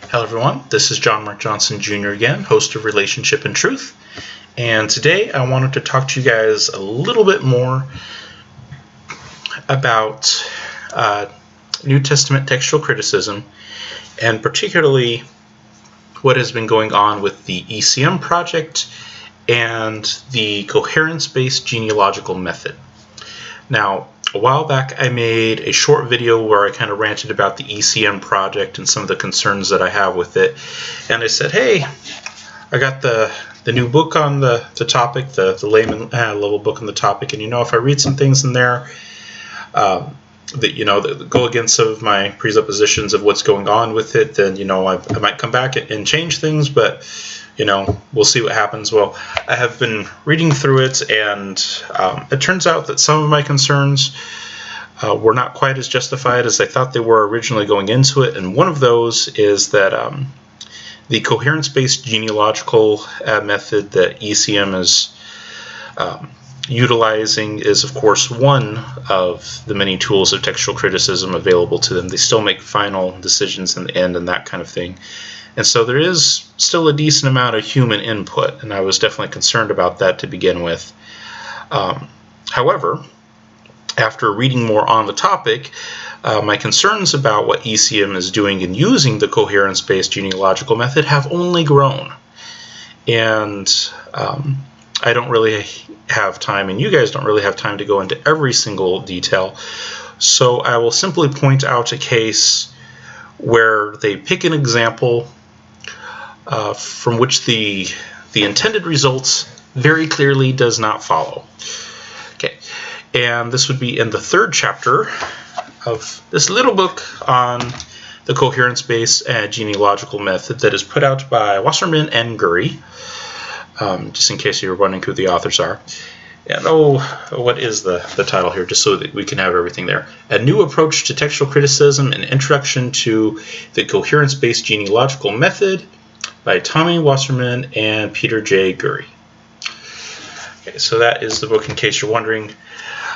Hello everyone, this is John Mark Johnson Jr. again, host of Relationship and Truth, and today I wanted to talk to you guys a little bit more about New Testament textual criticism, and particularly what has been going on with the ECM project and the coherence-based genealogical method. Now, a while back I made a short video where I kind of ranted about the ECM project and some of the concerns that I have with it, and I said, hey, I got the new book on the topic, the layman level book on the topic, and if I read some things in there that go against some of my presuppositions of what's going on with it, then I might come back and change things, but we'll see what happens. Well, I have been reading through it, and it turns out that some of my concerns were not quite as justified as I thought they were originally going into it, and one of those is that the coherence-based genealogical method that ECM is utilizing is, of course, one of the many tools of textual criticism available to them. They still make final decisions in the end and that kind of thing. And so there is still a decent amount of human input, and I was definitely concerned about that to begin with. However, after reading more on the topic, my concerns about what ECM is doing in using the coherence-based genealogical method have only grown. And I don't really have time, and you guys don't really have time to go into every single detail. So I will simply point out a case where they pick an example from which the intended results very clearly does not follow. Okay, and this would be in the third chapter of this little book on the coherence-based genealogical method that is put out by Wasserman and Gurry, just in case you're wondering who the authors are. And what is the title here, just so that we can have everything there. A New Approach to Textual Criticism, an Introduction to the Coherence-Based Genealogical Method by Tommy Wasserman and Peter J. Gurry. Okay, so that is the book in case you're wondering.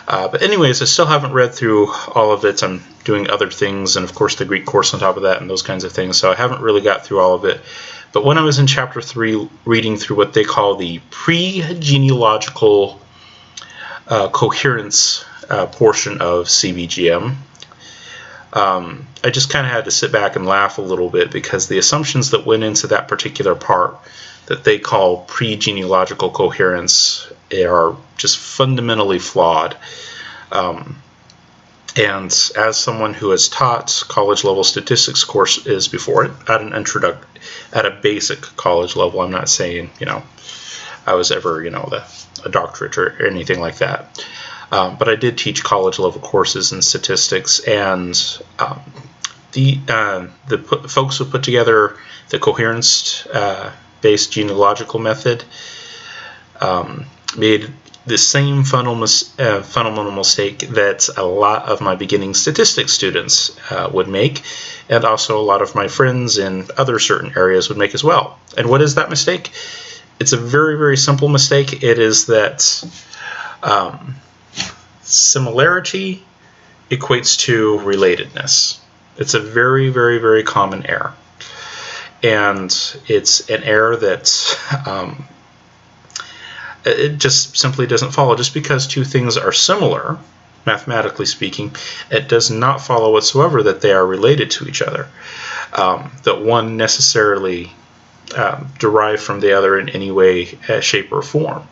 But anyways, I still haven't read through all of it. I'm doing other things, and of course the Greek course on top of that and those kinds of things, so I haven't really got through all of it. But when I was in chapter 3 reading through what they call the Pre-Genealogical Coherence portion of CBGM, I just kind of had to sit back and laugh a little bit, because the assumptions that went into that particular part that they call pre-genealogical coherence are just fundamentally flawed. And as someone who has taught college-level statistics courses before it, at a basic college level, I'm not saying I was ever a doctorate or anything like that. But I did teach college-level courses in statistics, and the folks who put together the coherence-based genealogical method made the same fundamental mistake that a lot of my beginning statistics students would make, and also a lot of my friends in other certain areas would make as well. And what is that mistake? It's a very, very simple mistake. It is that similarity equates to relatedness. It's a very, very, very common error. And it's an error that it just simply doesn't follow. Just because two things are similar, mathematically speaking, it does not follow whatsoever that they are related to each other. That one necessarily derived from the other in any way, shape, or form.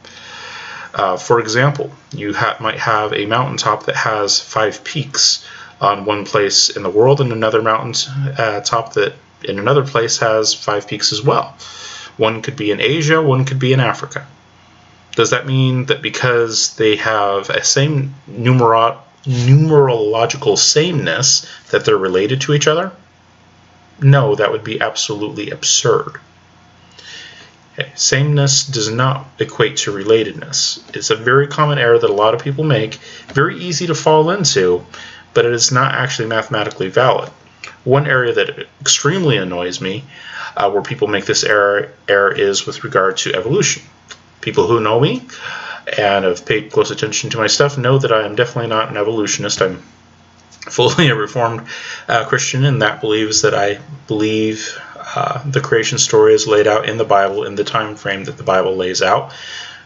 For example, you might have a mountaintop that has 5 peaks on one place in the world, and another mountain top that in another place has 5 peaks as well. One could be in Asia, one could be in Africa. Does that mean that because they have a same numerological sameness that they're related to each other? No, that would be absolutely absurd. Okay. Sameness does not equate to relatedness. It's a very common error that a lot of people make, very easy to fall into, but it is not actually mathematically valid. One area that extremely annoys me where people make this error is with regard to evolution. People who know me and have paid close attention to my stuff know that I am definitely not an evolutionist. I'm fully a Reformed Christian, and that believes that I believe the creation story is laid out in the Bible in the time frame that the Bible lays out.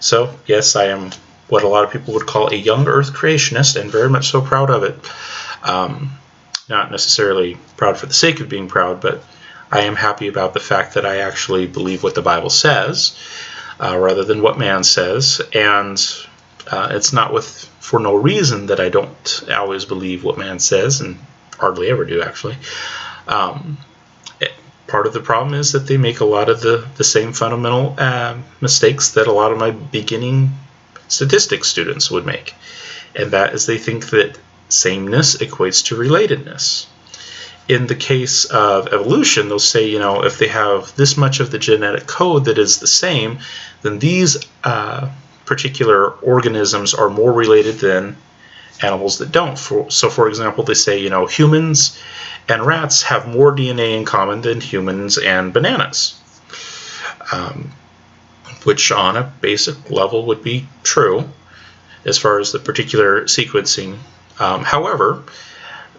So, yes, I am what a lot of people would call a young earth creationist, and very much so proud of it. Not necessarily proud for the sake of being proud, but I am happy about the fact that I actually believe what the Bible says rather than what man says. And it's not for no reason that I don't always believe what man says, and hardly ever do, actually. Part of the problem is that they make a lot of the same fundamental mistakes that a lot of my beginning statistics students would make. And that is they think that sameness equates to relatedness. In the case of evolution, they'll say, if they have this much of the genetic code that is the same, then these particular organisms are more related than animals that don't. So, for example, they say, humans and rats have more DNA in common than humans and bananas, which on a basic level would be true as far as the particular sequencing. However,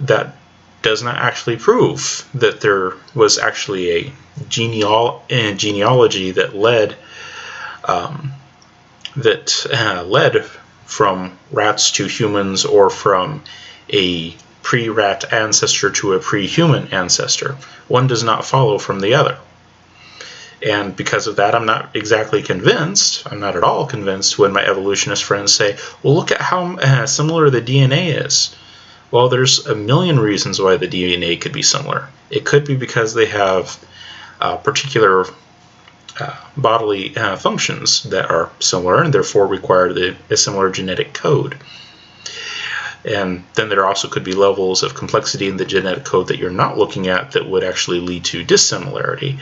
that does not actually prove that there was actually a genealogy that led from rats to humans, or from a pre-rat ancestor to a pre-human ancestor. One does not follow from the other. And because of that, I'm not exactly convinced, I'm not at all convinced when my evolutionist friends say, well, look at how similar the DNA is. Well, there's a million reasons why the DNA could be similar. It could be because they have particular bodily functions that are similar and therefore require a similar genetic code. And then there also could be levels of complexity in the genetic code that you're not looking at that would actually lead to dissimilarity.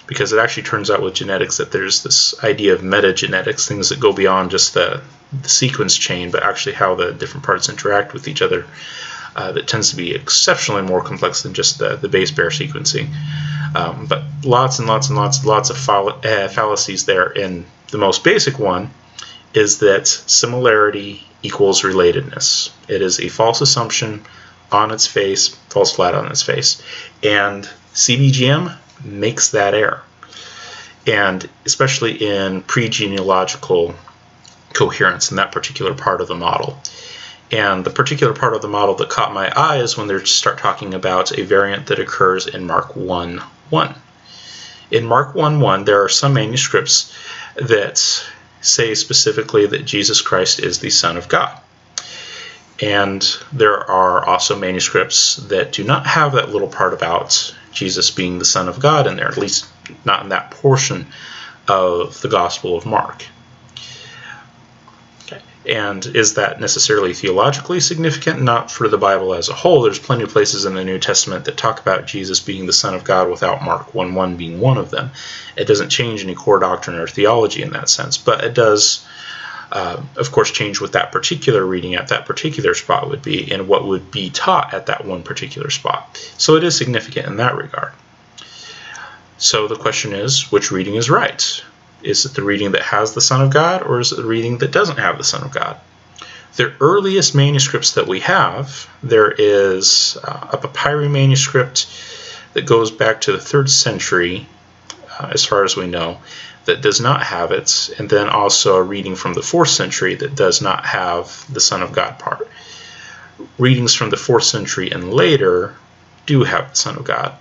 Because it actually turns out with genetics that there's this idea of metagenetics, things that go beyond just the sequence chain, but actually how the different parts interact with each other. That tends to be exceptionally more complex than just the base pair sequencing. But lots and lots and lots of fallacies there. And the most basic one is that similarity equals relatedness. It is a false assumption on its face, falls flat on its face. And CBGM makes that error. And especially in pre-genealogical coherence in that particular part of the model. And the particular part of the model that caught my eye is when they start talking about a variant that occurs in Mark 1:1. In Mark 1:1, there are some manuscripts that say specifically that Jesus Christ is the Son of God. And there are also manuscripts that do not have that little part about Jesus being the Son of God in there, at least not in that portion of the Gospel of Mark. Okay. And is that necessarily theologically significant? Not for the Bible as a whole. There's plenty of places in the New Testament that talk about Jesus being the Son of God without Mark 1:1 being one of them. It doesn't change any core doctrine or theology in that sense, but it does of course, change what that particular reading at that particular spot would be and what would be taught at that one particular spot. So it is significant in that regard. So the question is, which reading is right? Is it the reading that has the Son of God, or is it the reading that doesn't have the Son of God? The earliest manuscripts that we have, there is a papyri manuscript that goes back to the 3rd century, as far as we know, that does not have it, and then also a reading from the 4th century that does not have the Son of God part. Readings from the 4th century and later do have the Son of God.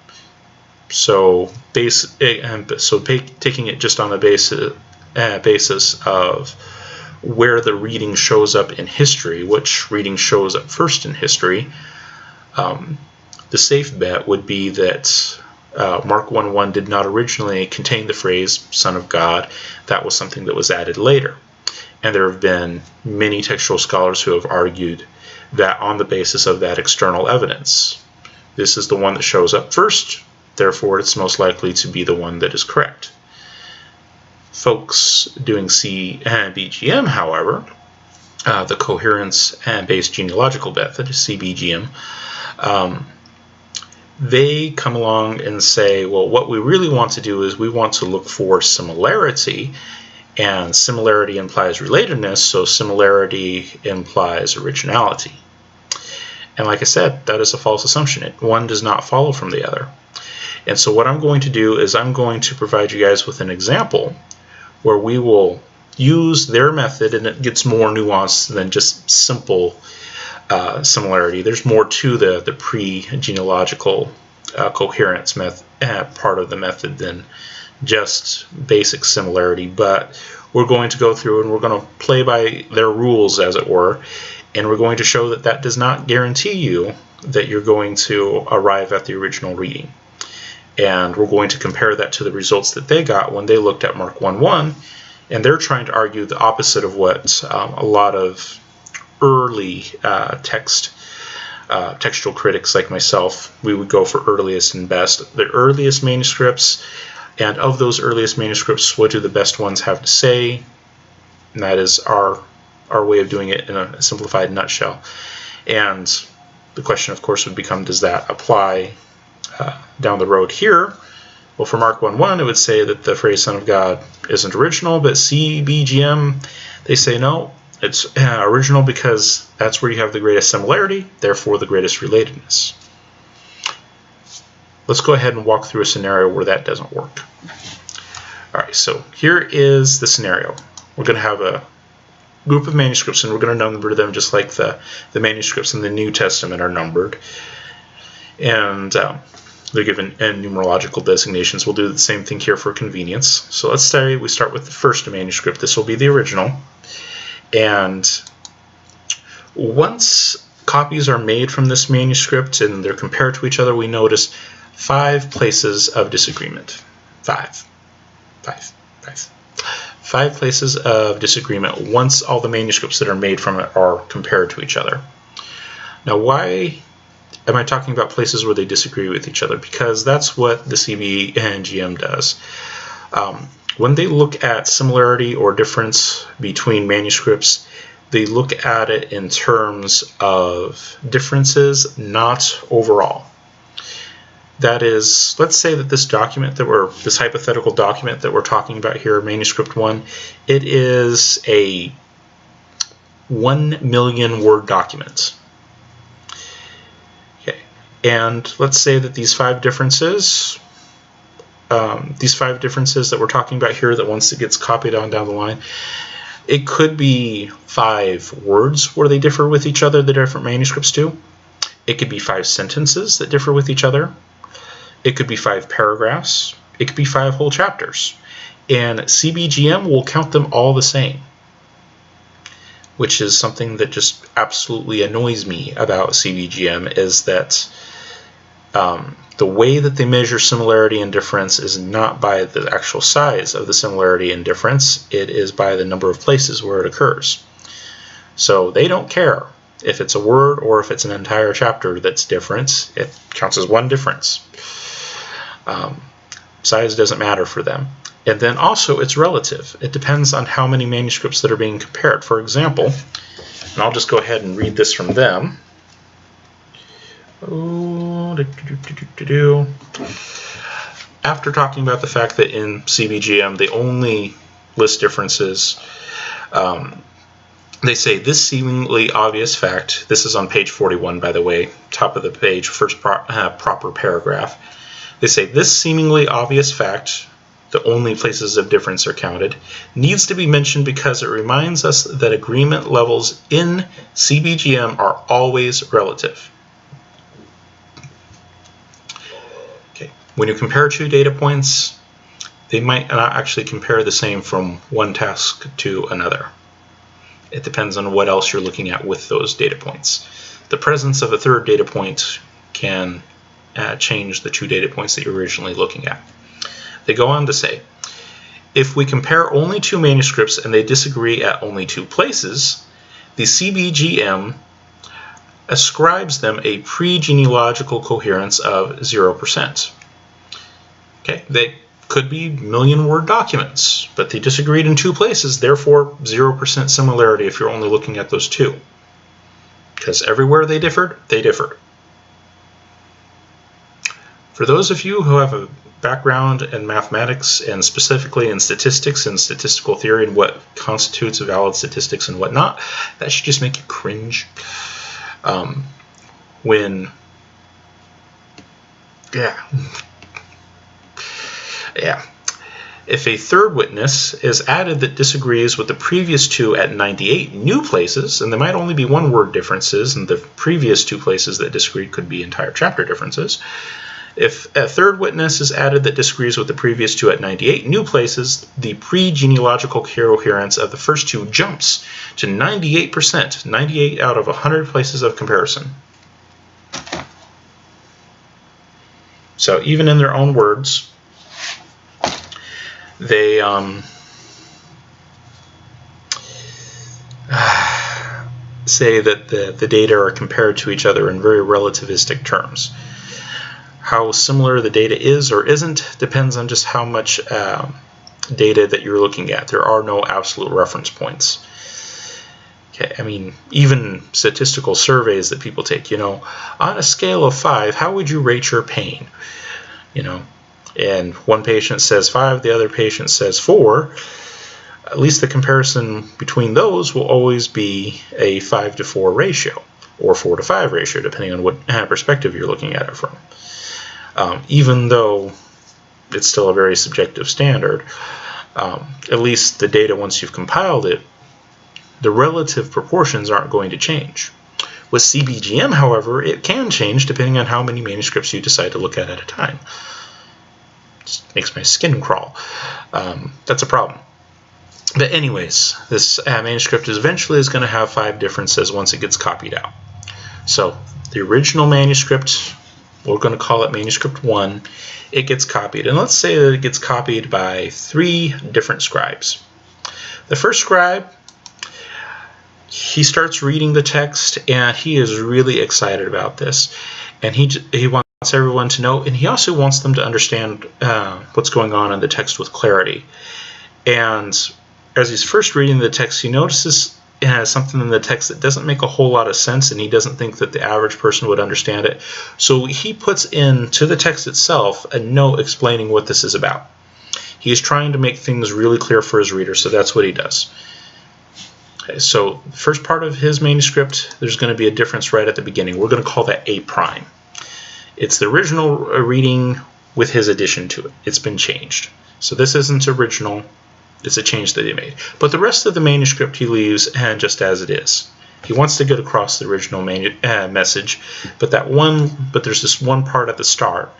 So, taking it just on the basis of where the reading shows up in history, which reading shows up first in history, the safe bet would be that Mark 1:1 did not originally contain the phrase Son of God. That was something that was added later. And there have been many textual scholars who have argued that on the basis of that external evidence. This is the one that shows up first, therefore it's most likely to be the one that is correct. Folks doing CBGM, however, the coherence-based genealogical method, CBGM, they come along and say, well, what we really want to do is we want to look for similarity, and similarity implies relatedness, so similarity implies originality. And like I said, that is a false assumption. One does not follow from the other. And so what I'm going to do is I'm going to provide you guys with an example where we will use their method, and it gets more nuanced than just simple similarity. There's more to the pre-genealogical coherence part of the method than just basic similarity, but we're going to go through and we're going to play by their rules, as it were, and we're going to show that that does not guarantee you that you're going to arrive at the original reading. And we're going to compare that to the results that they got when they looked at Mark 1:1, and they're trying to argue the opposite of what a lot of early textual critics like myself, we would go for earliest and best. The earliest manuscripts, and of those earliest manuscripts, what do the best ones have to say? And that is our way of doing it in a simplified nutshell. And the question, of course, would become, does that apply down the road here? Well, for Mark 1:1, it would say that the phrase Son of God isn't original, but CBGM, they say no, it's original because that's where you have the greatest similarity, therefore the greatest relatedness. Let's go ahead and walk through a scenario where that doesn't work. All right, so here is the scenario. We're going to have a group of manuscripts, and we're going to number them just like the manuscripts in the New Testament are numbered. And they're given numerological designations. We'll do the same thing here for convenience. So let's say we start with the first manuscript. This will be the original. And once copies are made from this manuscript and they're compared to each other, we notice 5 places of disagreement. 5 places of disagreement once all the manuscripts that are made from it are compared to each other. Now, why am I talking about places where they disagree with each other? Because that's what the CBGM does. When they look at similarity or difference between manuscripts, they look at it in terms of differences, not overall. That is, let's say that this document this hypothetical document that we're talking about here, manuscript 1, it is a 1 million word document. Okay, and let's say that these 5 differences, that we're talking about here, that once it gets copied on down the line, it could be 5 words where they differ with each other, the different manuscripts do. It could be 5 sentences that differ with each other. It could be 5 paragraphs. It could be 5 whole chapters. And CBGM will count them all the same, which is something that just absolutely annoys me about CBGM, is that the way that they measure similarity and difference is not by the actual size of the similarity and difference. It is by the number of places where it occurs. So they don't care if it's a word or if it's an entire chapter that's different. It counts as one difference. Size doesn't matter for them. And then also it's relative. It depends on how many manuscripts that are being compared. For example, and I'll just go ahead and read this from them. After talking about the fact that in CBGM they only list differences, they say this seemingly obvious fact, this is on page 41 by the way, top of the page, first proper paragraph. They say this seemingly obvious fact, the only places of difference are counted, needs to be mentioned because it reminds us that agreement levels in CBGM are always relative. Okay, when you compare 2 data points, they might not actually compare the same from one task to another. It depends on what else you're looking at with those data points. The presence of a 3rd data point can change the 2 data points that you're originally looking at. They go on to say, if we compare only 2 manuscripts and they disagree at only 2 places, the CBGM ascribes them a pre-genealogical coherence of 0%. Okay, they could be million-word documents, but they disagreed in 2 places, therefore 0% similarity if you're only looking at those 2. Because everywhere they differed, they differed. For those of you who have a background in mathematics and specifically in statistics and statistical theory and what constitutes a valid statistics and whatnot, that should just make you cringe. Yeah. If a third witness is added that disagrees with the previous two at 98 new places, and there might only be one word differences, and the previous two places that disagreed could be entire chapter differences. If a third witness is added that disagrees with the previous two at 98 new places, the pre-genealogical coherence of the first two jumps to 98%, 98 out of 100 places of comparison. So even in their own words, they say that the data are compared to each other in very relativistic terms. How similar the data is or isn't depends on just how much data that you're looking at. There are no absolute reference points. Okay, I mean, even statistical surveys that people take, on a scale of 5, how would you rate your pain? And one patient says 5, the other patient says 4. At least the comparison between those will always be a 5 to 4 ratio, or 4 to 5 ratio, depending on what perspective you're looking at it from. Even though it's still a very subjective standard, at least the data, once you've compiled it, the relative proportions aren't going to change. With CBGM, however, it can change depending on how many manuscripts you decide to look at a time. Just makes my skin crawl. That's a problem. But anyways, this manuscript eventually is going to have 5 differences once it gets copied out. So the original manuscript, we're going to call it manuscript 1, it gets copied. And let's say that it gets copied by 3 different scribes. The first scribe, he starts reading the text and he is really excited about this. And he wants everyone to know, and he also wants them to understand what's going on in the text with clarity. And as he's first reading the text, he notices something in the text that doesn't make a whole lot of sense, and he doesn't think that the average person would understand it. So he puts into the text itself a note explaining what this is about. He is trying to make things really clear for his reader, so that's what he does. Okay, so the first part of his manuscript, there's going to be a difference right at the beginning. We're going to call that A prime. It's the original reading with his addition to it. It's been changed. So this isn't original. It's a change that he made. But the rest of the manuscript he leaves just as it is. He wants to get across the original message, but there's this one part at the start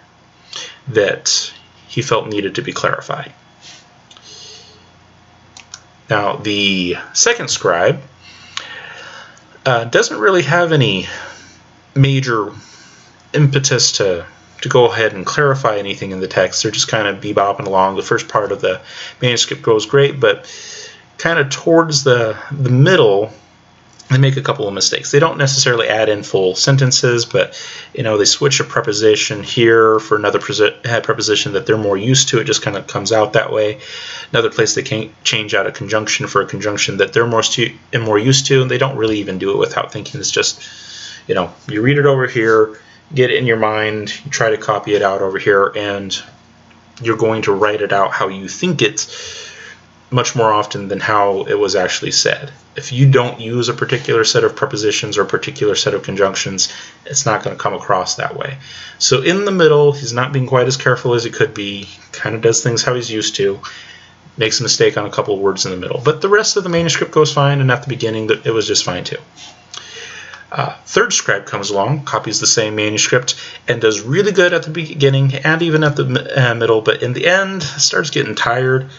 that he felt needed to be clarified. Now, the second scribe doesn't really have any major impetus to go ahead and clarify anything in the text. They're just kind of bebopping along. The first part of the manuscript goes great, but kind of towards the middle, they make a couple of mistakes. They don't necessarily add in full sentences, but they switch a preposition here for another preposition that they're more used to. It just kind of comes out that way. Another place they can change out a conjunction for a conjunction that they're more used to, and they don't really even do it without thinking. It's just, you read it over here, get it in your mind, you try to copy it out over here, and you're going to write it out how you think it much more often than how it was actually said. If you don't use a particular set of prepositions or a particular set of conjunctions, it's not going to come across that way. So in the middle, he's not being quite as careful as he could be, kind of does things how he's used to, makes a mistake on a couple of words in the middle. But the rest of the manuscript goes fine, and at the beginning it was just fine too. Third scribe comes along, copies the same manuscript, and does really good at the beginning and even at the middle, but in the end starts getting tired.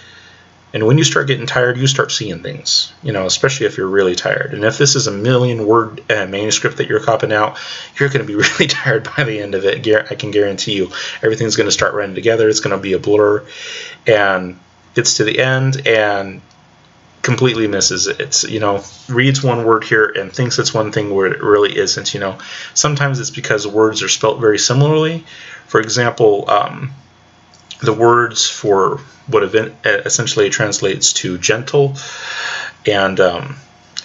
And when you start getting tired, you start seeing things, especially if you're really tired. And if this is a 1,000,000-word manuscript that you're copying out, you're going to be really tired by the end of it. I can guarantee you everything's going to start running together. It's going to be a blur, and gets to the end and completely misses it. It's, reads one word here and thinks it's one thing where it really isn't. Sometimes it's because words are spelt very similarly. For example, the words for what essentially translates to gentle and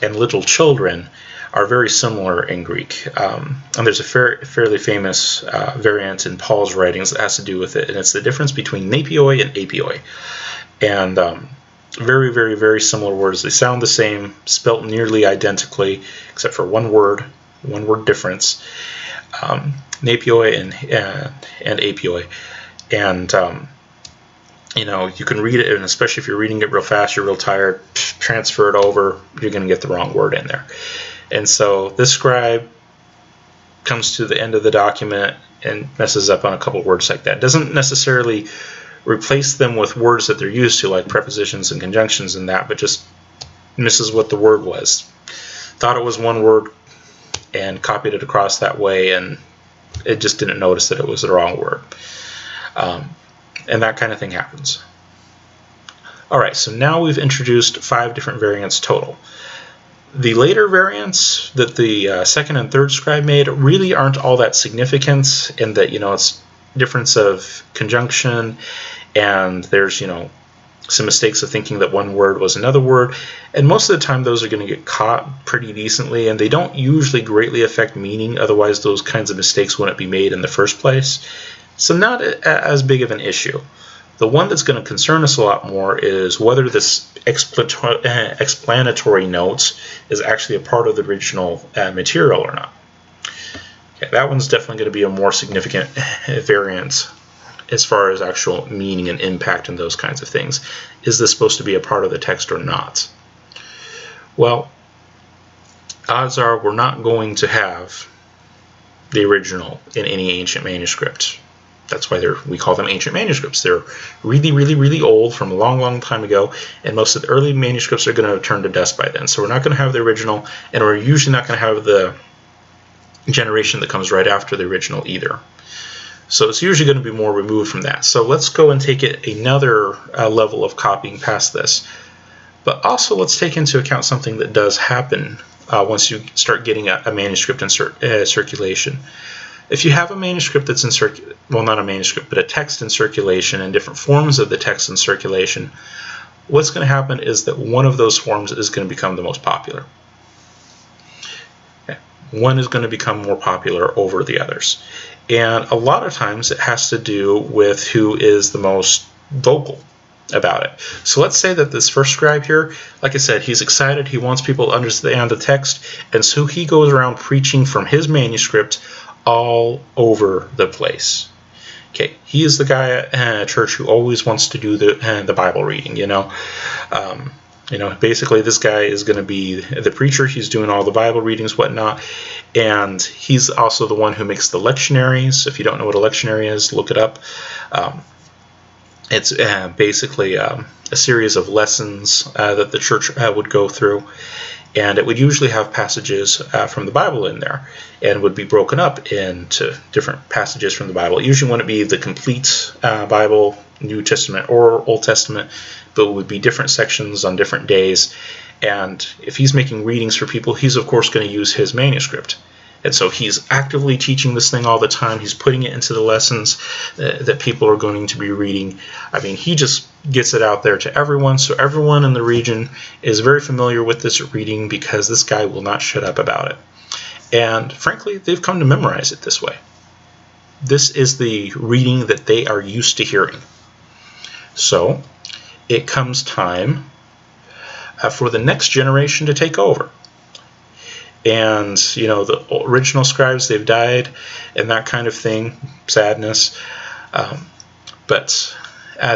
little children are very similar in Greek. And there's a fairly famous variant in Paul's writings that has to do with it, and it's the difference between napioi and apioi. And very, very, very similar words. They sound the same, spelt nearly identically, except for one word difference. Napioi and apioi. And you can read it, and especially if you're reading it real fast, you're real tired, transfer it over, you're going to get the wrong word in there. And so this scribe comes to the end of the document and messes up on a couple words like that. Doesn't necessarily replace them with words that they're used to, like prepositions and conjunctions and that, but just misses what the word was. Thought it was one word and copied it across that way, and it just didn't notice that it was the wrong word. And that kind of thing happens. Alright, so now we've introduced 5 different variants total. The later variants that the second and third scribe made really aren't all that significant, in that, it's difference of conjunction, and there's, some mistakes of thinking that one word was another word, and most of the time those are going to get caught pretty decently, and they don't usually greatly affect meaning, otherwise those kinds of mistakes wouldn't be made in the first place. So not as big of an issue. The one that's going to concern us a lot more is whether this explanatory notes is actually a part of the original material or not. Okay, that one's definitely going to be a more significant variance as far as actual meaning and impact and those kinds of things. Is this supposed to be a part of the text or not? Well, odds are we're not going to have the original in any ancient manuscript. That's why we call them ancient manuscripts. They're really, really, really old, from a long, long time ago, and most of the early manuscripts are going to turn to dust by then. So we're not going to have the original, and we're usually not going to have the generation that comes right after the original either. So it's usually going to be more removed from that. So let's go and take it another level of copying past this. But also let's take into account something that does happen once you start getting a manuscript in circulation. If you have a manuscript that's in well, not a manuscript, but a text in circulation and different forms of the text in circulation, what's going to happen is that one of those forms is going to become the most popular. Okay. One is going to become more popular over the others. And a lot of times it has to do with who is the most vocal about it. So let's say that this first scribe here, like I said, he's excited, he wants people to understand the text, and so he goes around preaching from his manuscript all over the place. Okay, he is the guy at church who always wants to do the Bible reading, basically this guy is going to be the preacher. He's doing all the Bible readings, whatnot, and he's also the one who makes the lectionaries. If you don't know what a lectionary is, look it up. It's basically a series of lessons that the church would go through, and it would usually have passages from the Bible in there, and would be broken up into different passages from the Bible. It usually wouldn't be the complete Bible, New Testament or Old Testament, but it would be different sections on different days. And if he's making readings for people, he's of course going to use his manuscript. And so he's actively teaching this thing all the time. He's putting it into the lessons that people are going to be reading. I mean, he just gets it out there to everyone. So everyone in the region is very familiar with this reading because this guy will not shut up about it. And frankly, they've come to memorize it this way. This is the reading that they are used to hearing. So it comes time for the next generation to take over. And, the original scribes, they've died and that kind of thing, sadness. But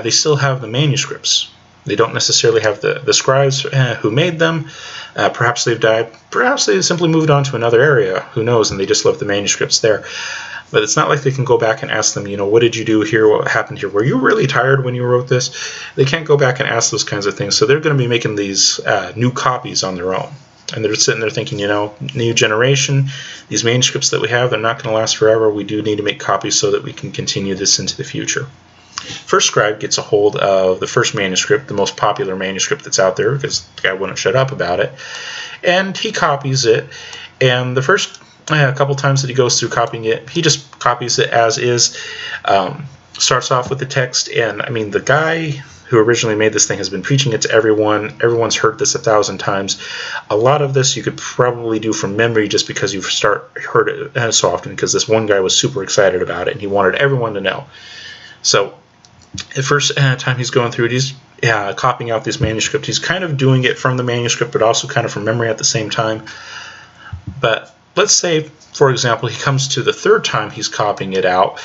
they still have the manuscripts. They don't necessarily have the scribes who made them. Perhaps they've died. Perhaps they simply moved on to another area. Who knows? And they just left the manuscripts there. But it's not like they can go back and ask them, what did you do here? What happened here? Were you really tired when you wrote this? They can't go back and ask those kinds of things. So they're going to be making these new copies on their own. And they're sitting there thinking, new generation, these manuscripts that we have, they're not going to last forever. We do need to make copies so that we can continue this into the future. First scribe gets a hold of the first manuscript, the most popular manuscript that's out there, because the guy wouldn't shut up about it. And he copies it. And the first couple times that he goes through copying it, he just copies it as is. Starts off with the text. And, I mean, the guy who originally made this thing has been preaching it to everyone. Everyone's heard this 1,000 times. A lot of this you could probably do from memory just because you've heard it so often, because this one guy was super excited about it and he wanted everyone to know. So the first time he's going through it, he's copying out this manuscript. He's kind of doing it from the manuscript, but also kind of from memory at the same time. But let's say, for example, he comes to the third time he's copying it out,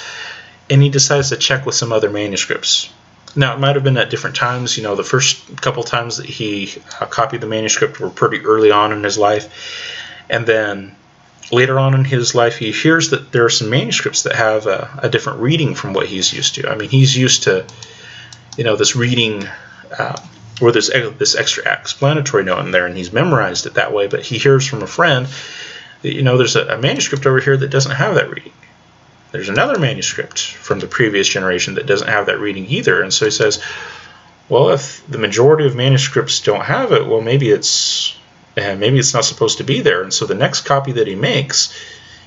and he decides to check with some other manuscripts. Now, it might have been at different times. You know, the first couple times that he copied the manuscript were pretty early on in his life. And then later on in his life, he hears that there are some manuscripts that have a different reading from what he's used to. I mean, he's used to, you know, this reading where there's this extra explanatory note in there, and he's memorized it that way. But he hears from a friend that, you know, there's a manuscript over here that doesn't have that reading. There's another manuscript from the previous generation that doesn't have that reading either. And so he says, well, if the majority of manuscripts don't have it, well, maybe it's not supposed to be there. And so the next copy that he makes,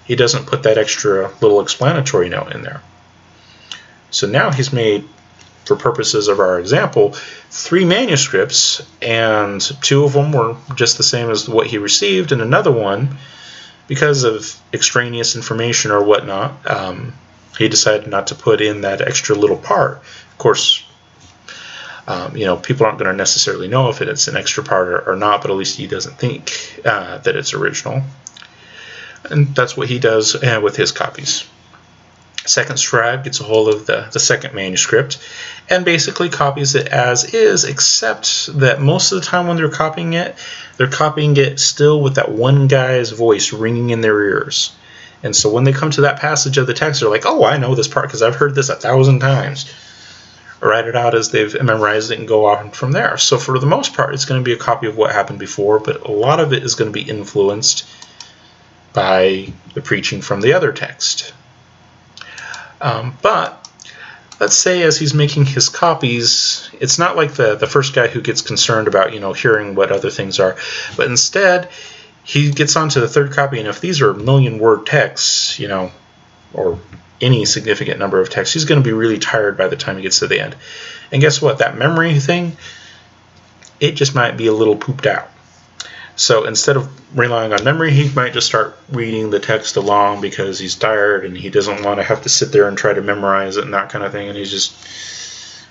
he doesn't put that extra little explanatory note in there. So now he's made, for purposes of our example, 3 manuscripts, and 2 of them were just the same as what he received, and another one, because of extraneous information or whatnot, he decided not to put in that extra little part. Of course, you know, people aren't going to necessarily know if it's an extra part or not, but at least he doesn't think that it's original. And that's what he does with his copies. Second scribe gets a hold of the second manuscript and basically copies it as is, except that most of the time when they're copying it still with that one guy's voice ringing in their ears. And so when they come to that passage of the text, they're like, oh, I know this part because I've heard this 1,000 times. Write it out as they've memorized it and go on from there. So for the most part, it's going to be a copy of what happened before, but a lot of it is going to be influenced by the preaching from the other text. But let's say as he's making his copies, it's not like the first guy who gets concerned about, you know, hearing what other things are, but instead he gets onto the third copy, and if these are 1,000,000-word texts, you know, or any significant number of texts, he's going to be really tired by the time he gets to the end. And guess what? That memory thing, it just might be a little pooped out. So instead of relying on memory, he might just start reading the text along because he's tired and he doesn't want to have to sit there and try to memorize it and that kind of thing. And he's just,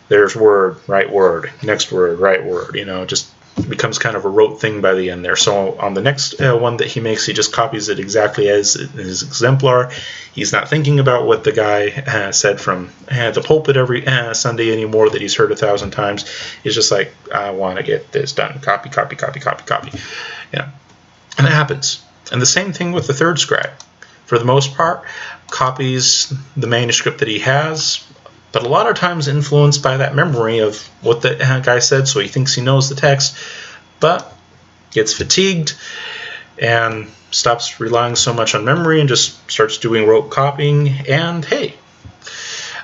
there's word, right word, next word, right word, you know, just becomes kind of a rote thing by the end there. So on the next one that he makes, he just copies it exactly as his exemplar. He's not thinking about what the guy said from the pulpit every Sunday anymore that he's heard 1,000 times. He's just like, I want to get this done. Copy, copy, copy, copy, copy. You know, and it happens. And the same thing with the third scribe. For the most part, copies the manuscript that he has, but a lot of times influenced by that memory of what the guy said, so he thinks he knows the text, but gets fatigued and stops relying so much on memory and just starts doing rote copying, and hey,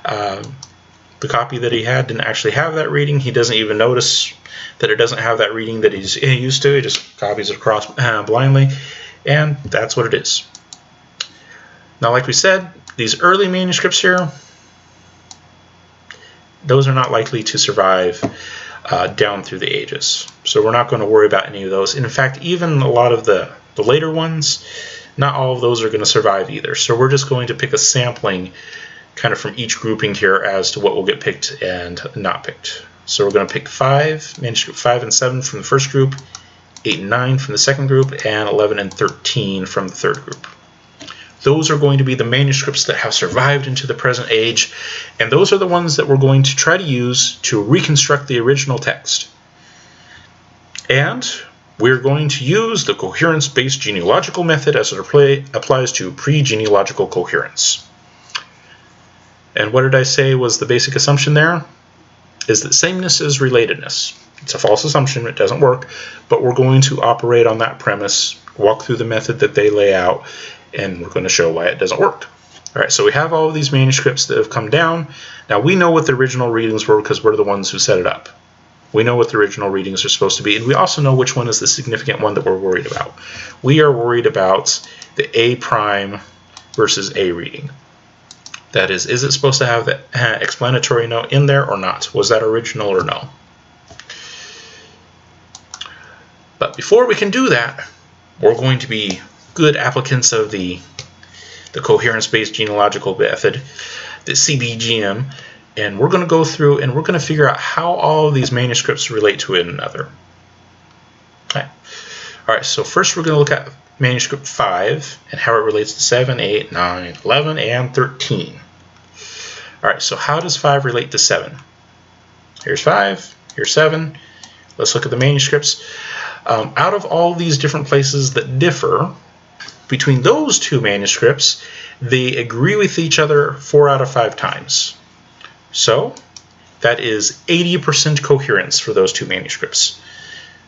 the copy that he had didn't actually have that reading. He doesn't even notice that it doesn't have that reading that he's used to. He just copies it across blindly, and that's what it is. Now, like we said, these early manuscripts here, those are not likely to survive down through the ages. So we're not going to worry about any of those. In fact, even a lot of the later ones, not all of those are going to survive either. So we're just going to pick a sampling kind of from each grouping here as to what will get picked and not picked. So we're going to pick 5, manuscript 5 and 7 from the first group, 8 and 9 from the second group, and 11 and 13 from the third group. Those are going to be the manuscripts that have survived into the present age, and those are the ones that we're going to try to use to reconstruct the original text. And we're going to use the coherence-based genealogical method as it applies to pre-genealogical coherence. And what did I say was the basic assumption there? Is that sameness is relatedness. It's a false assumption, it doesn't work, but we're going to operate on that premise, walk through the method that they lay out, and we're going to show why it doesn't work. All right, so we have all of these manuscripts that have come down. Now we know what the original readings were because we're the ones who set it up. We know what the original readings are supposed to be, and we also know which one is the significant one that we're worried about. We are worried about the A prime versus A reading. That is it supposed to have the explanatory note in there or not? Was that original or no? But before we can do that, we're going to be good applicants of the coherence-based genealogical method, the CBGM, and we're going to go through and we're going to figure out how all of these manuscripts relate to one another. Okay. All right, so first we're going to look at manuscript 5 and how it relates to 7, 8, 9, 11, and 13. All right, so how does 5 relate to 7? here's 5, here's 7. Let's look at the manuscripts. Out of all these different places that differ, between those two manuscripts, they agree with each other 4 out of 5 times. So that is 80% coherence for those two manuscripts.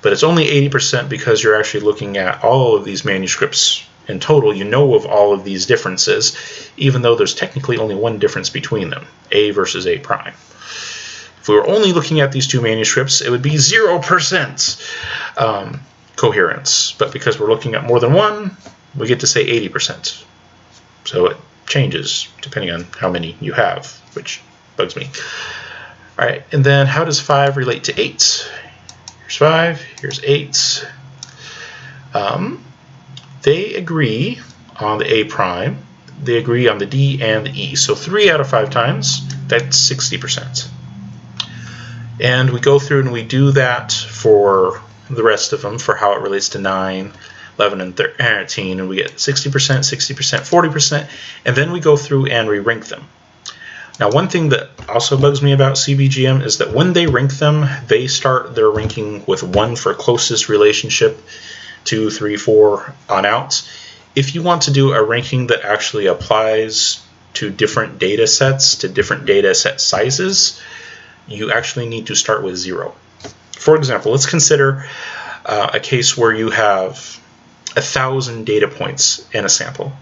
But it's only 80% because you're actually looking at all of these manuscripts in total. You know of all of these differences, even though there's technically only one difference between them, A versus A prime. If we were only looking at these two manuscripts, it would be 0% coherence. But because we're looking at more than one, we get to say 80%. So it changes depending on how many you have, which bugs me. All right, and then how does 5 relate to 8? Here's 5, here's 8. They agree on the A prime. They agree on the D and the E. So 3 out of 5 times, that's 60%. And we go through and we do that for the rest of them, for how it relates to 9, 11, and 13, and we get 60%, 60%, 40%, and then we go through and we rank them. Now, one thing that also bugs me about CBGM is that when they rank them, they start their ranking with 1 for closest relationship, 2, 3, 4 on out. If you want to do a ranking that actually applies to different data sets, to different data set sizes, you actually need to start with 0. For example, let's consider a case where you have 1,000 data points in a sample,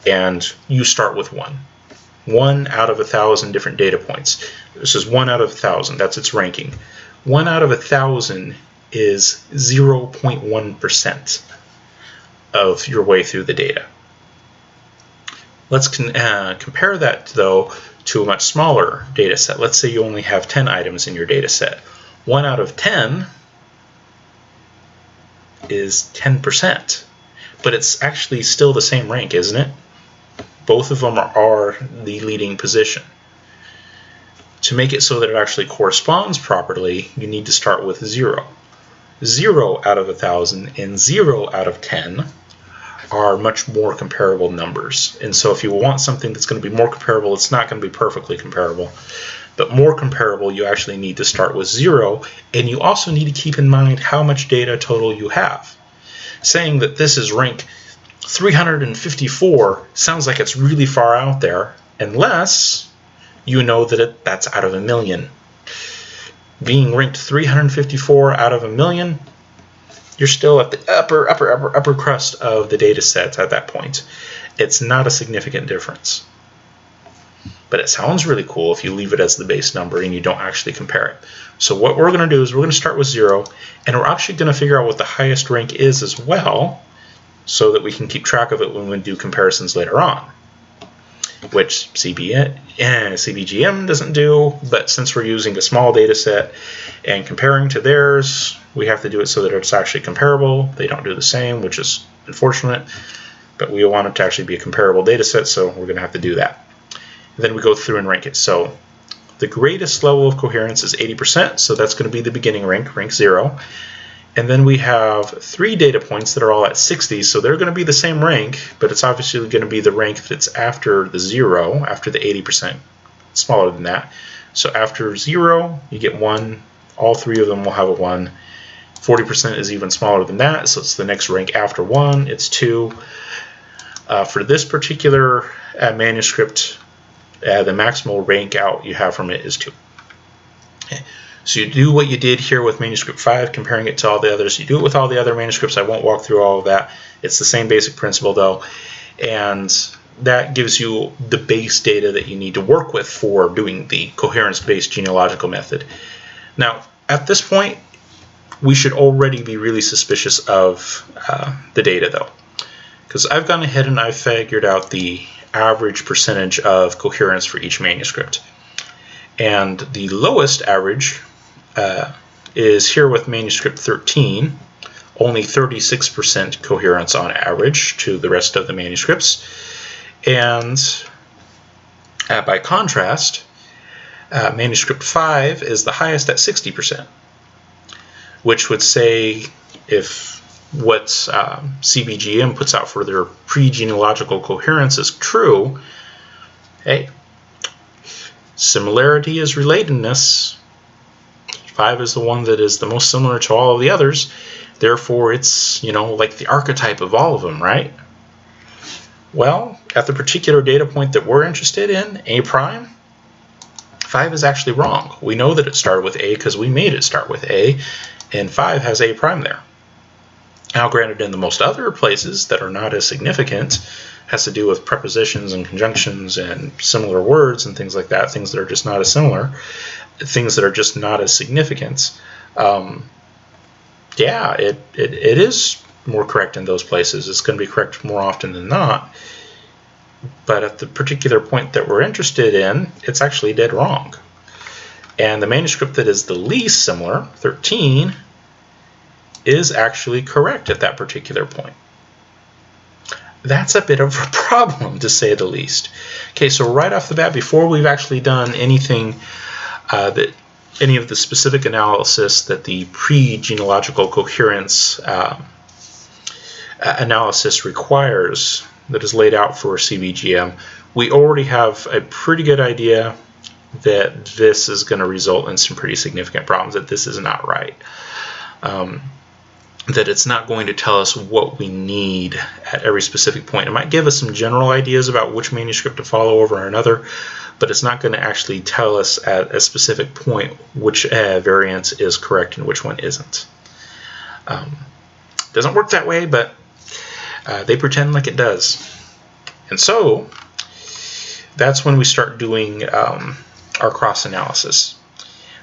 and you start with 1. 1 out of 1,000 different data points. This is 1 out of 1,000. That's its ranking. 1 out of 1,000 is 0.1% of your way through the data. Let's compare that, though, to a much smaller data set. Let's say you only have 10 items in your data set. 1 out of 10 is 10%, but it's actually still the same rank, isn't it? Both of them are the leading position. To make it so that it actually corresponds properly, you need to start with 0. 0 out of 1,000 and 0 out of 10 are much more comparable numbers. And so if you want something that's going to be more comparable, it's not going to be perfectly comparable, but more comparable, you actually need to start with 0, and you also need to keep in mind how much data total you have. Saying that this is rank 354 sounds like it's really far out there, unless you know that that's out of 1 million. Being ranked 354 out of 1 million, you're still at the upper crust of the data set at that point. It's not a significant difference. But it sounds really cool if you leave it as the base number and you don't actually compare it. So what we're going to do is we're going to start with 0, and we're actually going to figure out what the highest rank is as well, so that we can keep track of it when we do comparisons later on, which CBGM doesn't do. But since we're using a small data set and comparing to theirs, we have to do it so that it's actually comparable. They don't do the same, which is unfortunate, but we want it to actually be a comparable data set, so we're going to have to do that. And then we go through and rank it. So the greatest level of coherence is 80%, so that's going to be the beginning rank, rank 0. And then we have 3 data points that are all at 60, so they're going to be the same rank, but it's obviously going to be the rank that's after the 0, after the 80%, smaller than that. So after 0, you get 1. All 3 of them will have a 1. 40% is even smaller than that, so it's the next rank after 1. It's 2. For this particular manuscript, the maximal rank out you have from it is 2. Okay. So you do what you did here with manuscript 5, comparing it to all the others. You do it with all the other manuscripts. I won't walk through all of that. It's the same basic principle, though. And that gives you the base data that you need to work with for doing the coherence-based genealogical method. Now, at this point, we should already be really suspicious of the data, though. Because I've gone ahead and I've figured out the average percentage of coherence for each manuscript. And the lowest average is here with manuscript 13, only 36% coherence on average to the rest of the manuscripts. And by contrast, manuscript 5 is the highest at 60%, which would say if what CBGM puts out for their pre-genealogical coherence is true, hey, similarity is relatedness. 5 is the one that is the most similar to all of the others. Therefore, it's, like the archetype of all of them, right? Well, at the particular data point that we're interested in, A prime, 5 is actually wrong. We know that it started with A because we made it start with A, and 5 has A prime there. Now, granted, in the most other places that are not as significant, has to do with prepositions and conjunctions and similar words and things like that, things that are just not as similar, things that are just not as significant. Yeah, it is more correct in those places. It's going to be correct more often than not. But at the particular point that we're interested in, it's actually dead wrong. And the manuscript that is the least similar, 13, is actually correct at that particular point. That's a bit of a problem, to say the least. Okay, so right off the bat, before we've actually done anything any of the specific analysis that the pre-genealogical coherence analysis requires, that is laid out for CBGM, we already have a pretty good idea that this is going to result in some pretty significant problems, that this is not right. That it's not going to tell us what we need at every specific point. It might give us some general ideas about which manuscript to follow over another, but it's not going to actually tell us at a specific point which variance is correct and which one isn't. Doesn't work that way, but they pretend like it does. And so that's when we start doing our cross-analysis.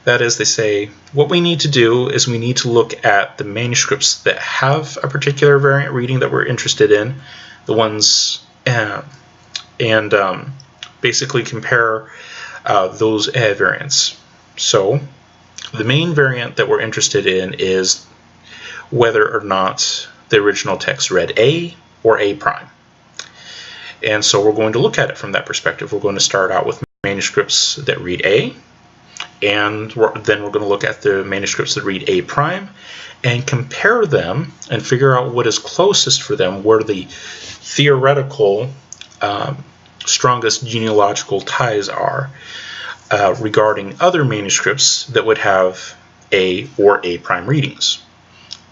That is, they say, what we need to do is we need to look at the manuscripts that have a particular variant reading that we're interested in, the ones, and basically compare those variants. So the main variant that we're interested in is whether or not the original text read A or A prime. And so we're going to look at it from that perspective. We're going to start out with manuscripts that read A, and then we're going to look at the manuscripts that read A prime and compare them and figure out what is closest for them, where the theoretical strongest genealogical ties are regarding other manuscripts that would have A or A prime readings,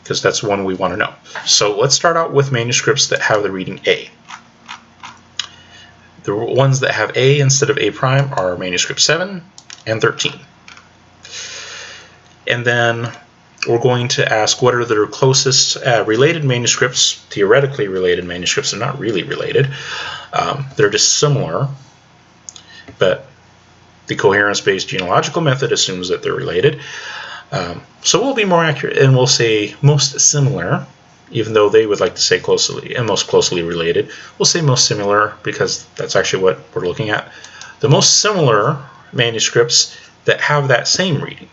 because that's one we want to know. So let's start out with manuscripts that have the reading A. The ones that have A instead of A prime are manuscript 7 and 13. And then we're going to ask what are their closest related manuscripts, theoretically related manuscripts. They're not really related. They're just similar, but the coherence-based genealogical method assumes that they're related. So we'll be more accurate and we'll say most similar, even though they would like to say closely and most closely related. We'll say most similar because that's actually what we're looking at. The most similar manuscripts that have that same reading.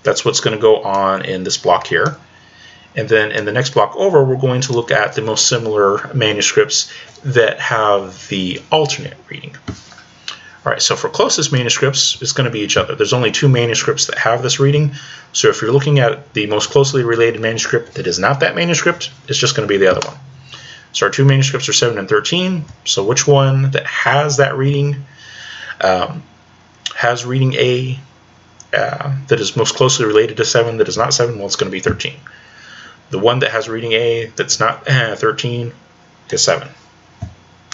That's what's going to go on in this block here. And then in the next block over, we're going to look at the most similar manuscripts that have the alternate reading. All right, so for closest manuscripts, it's going to be each other. There's only 2 manuscripts that have this reading. So if you're looking at the most closely related manuscript that is not that manuscript, it's just going to be the other one. So our 2 manuscripts are 7 and 13. So which one that has that reading, has reading A, that is most closely related to 7 that is not 7, well, it's going to be 13. The one that has reading A that's not 13 is 7.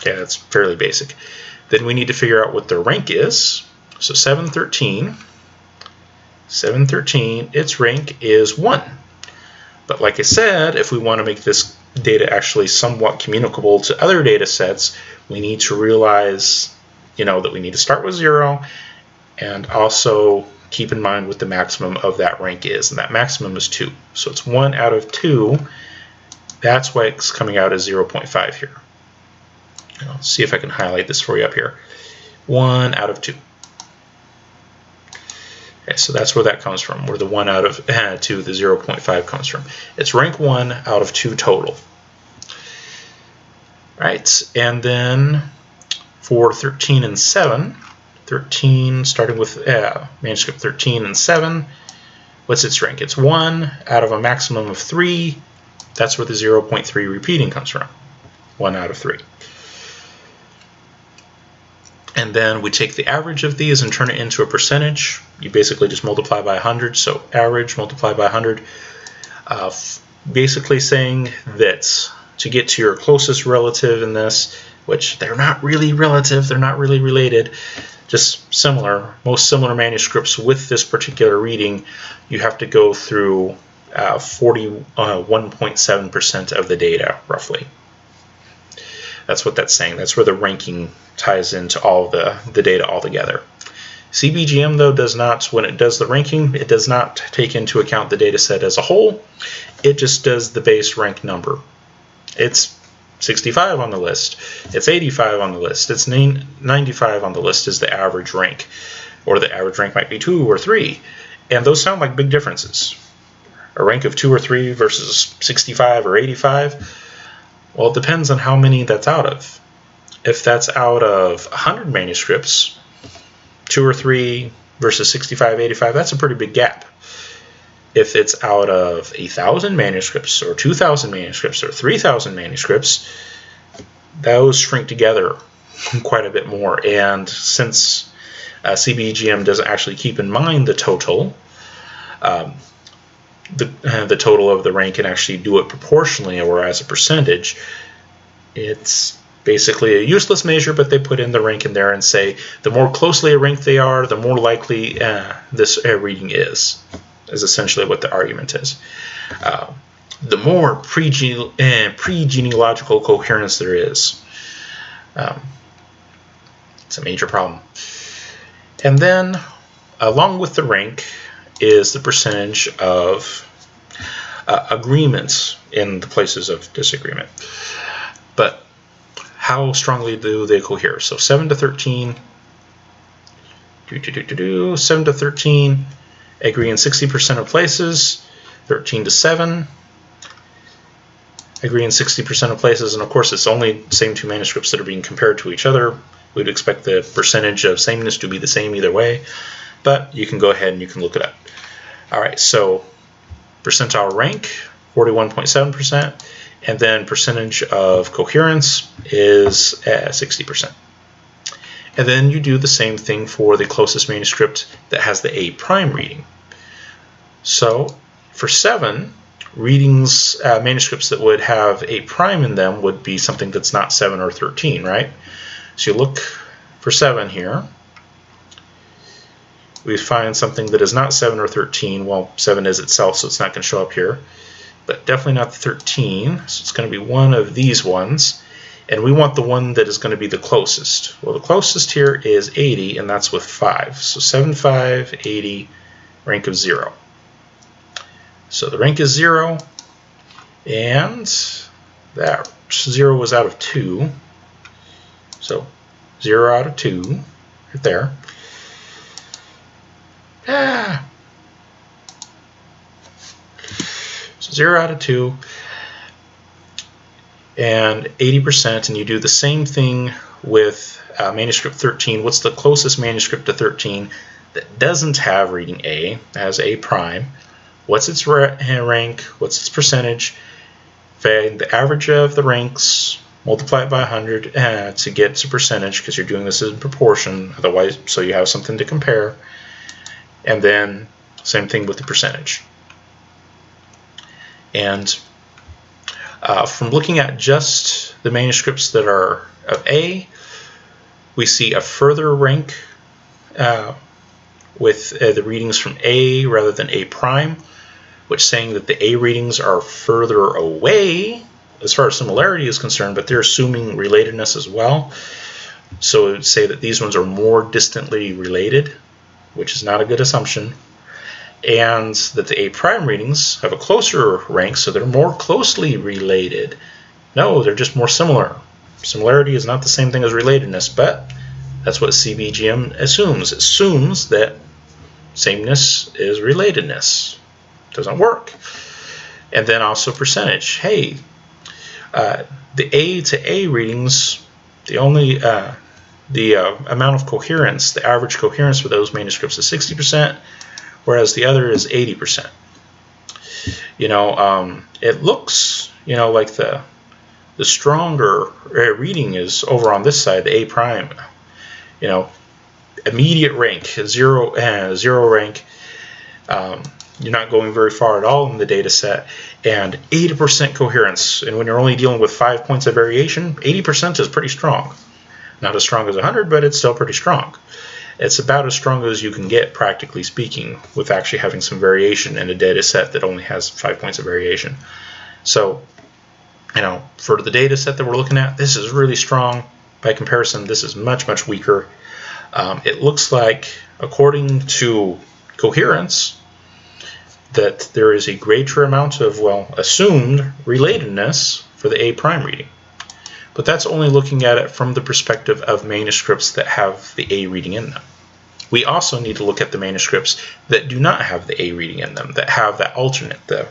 Okay, that's fairly basic. Then we need to figure out what their rank is. So 713, its rank is 1. But like I said, if we want to make this data actually somewhat communicable to other data sets, we need to realize, that we need to start with 0 and also keep in mind what the maximum of that rank is, and that maximum is 2. So it's 1 out of 2. That's why it's coming out as 0.5 here. Let's see if I can highlight this for you up here. 1 out of 2. Okay, so that's where that comes from, where the 1 out of 2, the 0.5 comes from. It's rank 1 out of 2 total. Right, and then for 13 and 7, 13, starting with manuscript 13 and 7, what's its rank? It's 1 out of a maximum of 3. That's where the 0.3 repeating comes from. 1 out of 3. And then we take the average of these and turn it into a percentage. You basically just multiply by 100. So average multiplied by 100. Basically saying that to get to your closest relative in this, which they're not really relative, they're not really related, just similar, most similar manuscripts with this particular reading, you have to go through 41.7% of the data, roughly. That's what that's saying. That's where the ranking ties into all the data altogether. CBGM, though, does not, when it does the ranking, it does not take into account the data set as a whole. It just does the base rank number. It's 65 on the list. It's 85 on the list. It's 95 on the list is the average rank. Or the average rank might be 2 or 3. And those sound like big differences. A rank of 2 or 3 versus 65 or 85. Well, it depends on how many that's out of. If that's out of 100 manuscripts, 2 or 3 versus 65, 85, that's a pretty big gap. If it's out of 1,000 manuscripts or 2,000 manuscripts or 3,000 manuscripts, those shrink together quite a bit more. And since CBGM doesn't actually keep in mind the total, the total of the rank and actually do it proportionally or as a percentage, it's basically a useless measure, but they put in the rank in there and say the more closely ranked they are, the more likely this reading is essentially what the argument is. The more pre-genealogical coherence there is. It's a major problem. And then, along with the rank, is the percentage of agreements in the places of disagreement. But how strongly do they cohere? So 7 to 13, 7 to 13 agree in 60% of places, 13 to 7 agree in 60% of places, and of course it's only the same two manuscripts that are being compared to each other. We'd expect the percentage of sameness to be the same either way, but you can go ahead and you can look it up. Alright, so percentile rank, 41.7%, and then percentage of coherence is 60%. And then you do the same thing for the closest manuscript that has the A prime reading. So for 7 readings, manuscripts that would have A prime in them would be something that's not 7 or 13, right? So you look for 7 here. We find something that is not 7 or 13. Well, 7 is itself, so it's not going to show up here. But definitely not the 13. So it's going to be one of these ones. And we want the one that is going to be the closest. Well, the closest here is 80, and that's with 5. So 75, 80, rank of 0. So the rank is 0, and that 0 was out of 2. So 0 out of 2, right there. So 0 out of 2. And 80%, and you do the same thing with manuscript 13. What's the closest manuscript to 13 that doesn't have reading A, has A prime? What's its rank? What's its percentage? Find the average of the ranks, multiply it by 100 to get to percentage, because you're doing this in proportion, otherwise, so you have something to compare. And then same thing with the percentage. And from looking at just the manuscripts that are of A, we see a further rank with the readings from A rather than A prime, which is saying that the A readings are further away as far as similarity is concerned, but they're assuming relatedness as well. So it would say that these ones are more distantly related, which is not a good assumption. And that the A prime readings have a closer rank, so they're more closely related. No, they're just more similar. Similarity is not the same thing as relatedness, but that's what CBGM assumes. It assumes that sameness is relatedness. Doesn't work. And then also percentage. Hey, the A to A readings, the only amount of coherence, the average coherence for those manuscripts is 60%. Whereas the other is 80%. You know, it looks, you know, like the stronger reading is over on this side, the A prime. you know, immediate rank, zero rank. You're not going very far at all in the data set, and 80% coherence. And when you're only dealing with 5 points of variation, 80% is pretty strong. Not as strong as 100, but it's still pretty strong. It's about as strong as you can get, practically speaking, with actually having some variation in a data set that only has 5 points of variation. So, you know, for the data set that we're looking at, this is really strong. By comparison, this is much, much weaker. It looks like, according to coherence, that there is a greater amount of, well, assumed relatedness for the A prime reading. But that's only looking at it from the perspective of manuscripts that have the A reading in them. We also need to look at the manuscripts that do not have the A reading in them, that have that alternate, the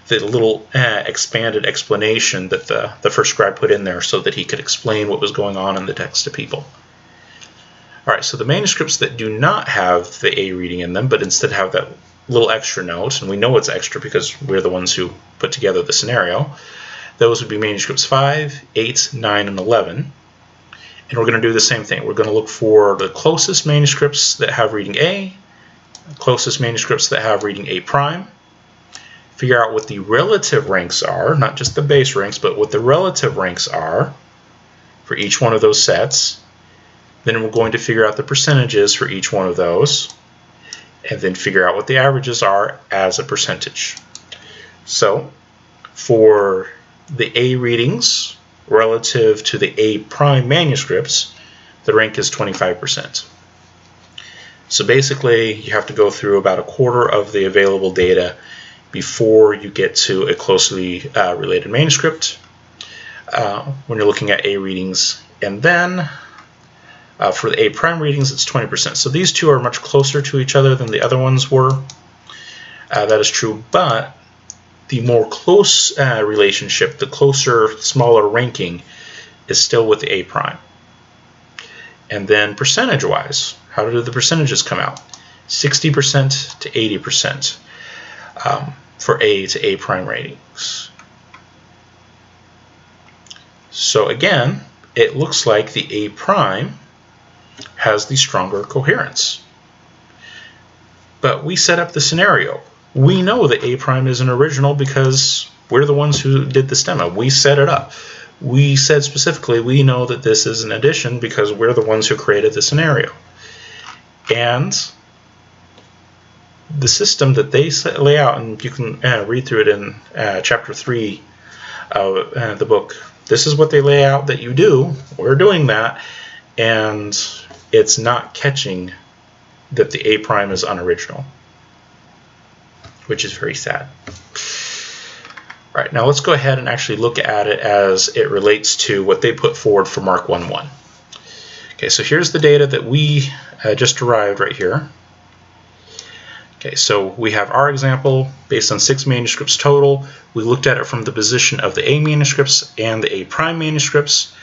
little expanded explanation that the first scribe put in there so that he could explain what was going on in the text to people. All right, so the manuscripts that do not have the A reading in them, but instead have that little extra note, and we know it's extra because we're the ones who put together the scenario, those would be manuscripts 5, 8, 9, and 11. And we're going to do the same thing. We're going to look for the closest manuscripts that have reading A, the closest manuscripts that have reading A prime, figure out what the relative ranks are, not just the base ranks, but what the relative ranks are for each one of those sets. Then we're going to figure out the percentages for each one of those, and then figure out what the averages are as a percentage. So for the A readings relative to the A prime manuscripts, the rank is 25%. So basically you have to go through about a quarter of the available data before you get to a closely related manuscript when you're looking at A readings. And then for the A prime readings, it's 20%. So these two are much closer to each other than the other ones were. That is true, but the more close relationship, the closer, smaller ranking, is still with the A prime. And then percentage-wise, how do the percentages come out? 60% to 80% for A to A prime ratings. So again, it looks like the A prime has the stronger coherence. But we set up the scenario. We know that A prime is an original because we're the ones who did the stemma. We set it up. We said specifically we know that this is an addition because we're the ones who created the scenario. And the system that they lay out, and you can read through it in chapter 3 of the book, this is what they lay out that you do. We're doing that, and it's not catching that the A prime is unoriginal, which is very sad. All right, now let's go ahead and actually look at it as it relates to what they put forward for Mark 1.1. Okay, so here's the data that we just derived right here. Okay, so we have our example based on 6 manuscripts total. We looked at it from the position of the A manuscripts and the A prime manuscripts.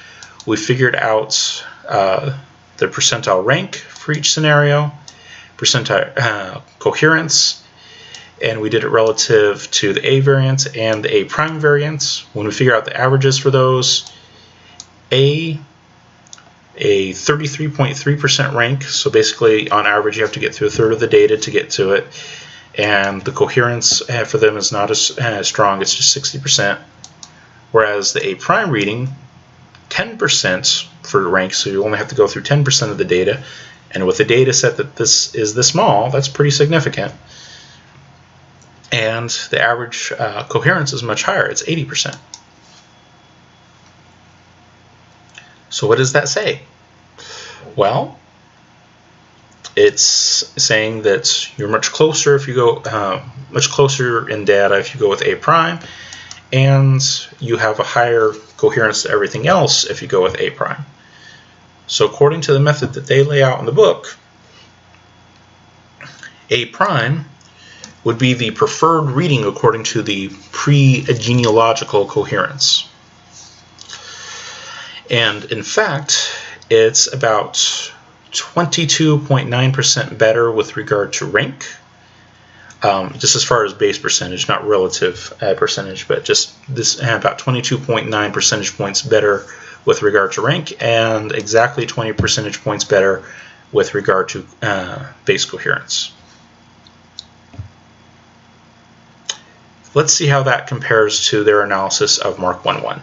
We figured out the percentile rank for each scenario, percentile coherence, and we did it relative to the A variant and the A prime variant. When we figure out the averages for those, A 33.3% rank, so basically on average you have to get through a third of the data to get to it, and the coherence for them is not as strong, it's just 60%, whereas the A prime reading, 10% for the rank, so you only have to go through 10% of the data, and with a data set that this is this small, that's pretty significant. And the average coherence is much higher, it's 80%. So what does that say? Well, it's saying that you're much closer if you go much closer in data if you go with A prime, and you have a higher coherence to everything else if you go with A prime. So according to the method that they lay out in the book, A prime would be the preferred reading according to the pre-genealogical coherence. And in fact, it's about 22.9% better with regard to rank, just as far as base percentage, not relative percentage, but just this about 22.9 percentage points better with regard to rank, and exactly 20 percentage points better with regard to base coherence. Let's see how that compares to their analysis of Mark 1.1.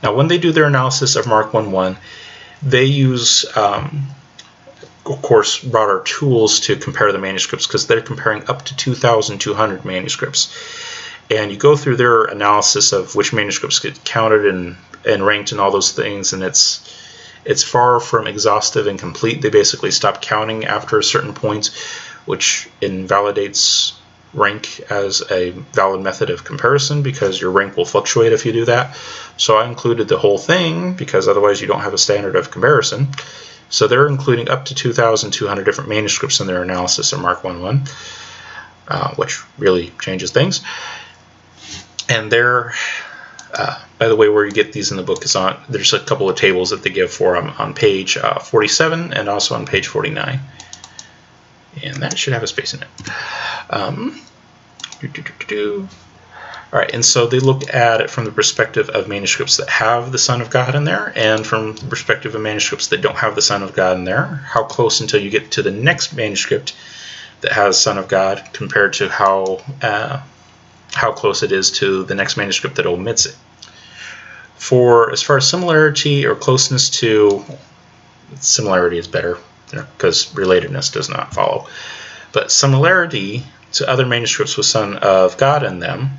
Now, when they do their analysis of Mark 1.1, they use, of course, broader tools to compare the manuscripts, because they're comparing up to 2,200 manuscripts. And you go through their analysis of which manuscripts get counted and ranked and all those things, and it's far from exhaustive and complete. They basically stop counting after a certain point, which invalidates rank as a valid method of comparison, because your rank will fluctuate if you do that. So I included the whole thing, because otherwise you don't have a standard of comparison. So they're including up to 2,200 different manuscripts in their analysis of Mark 1.1, which really changes things. And they're, by the way, where you get these in the book is on, there's a couple of tables that they give for them on page 47 and also on page 49. And that should have a space in it. All right, and so they look at it from the perspective of manuscripts that have the Son of God in there, and from the perspective of manuscripts that don't have the Son of God in there. How close until you get to the next manuscript that has Son of God, compared to how close it is to the next manuscript that omits it. For as far as similarity or closeness to, similarity is better, because relatedness does not follow. But similarity to other manuscripts with Son of God in them,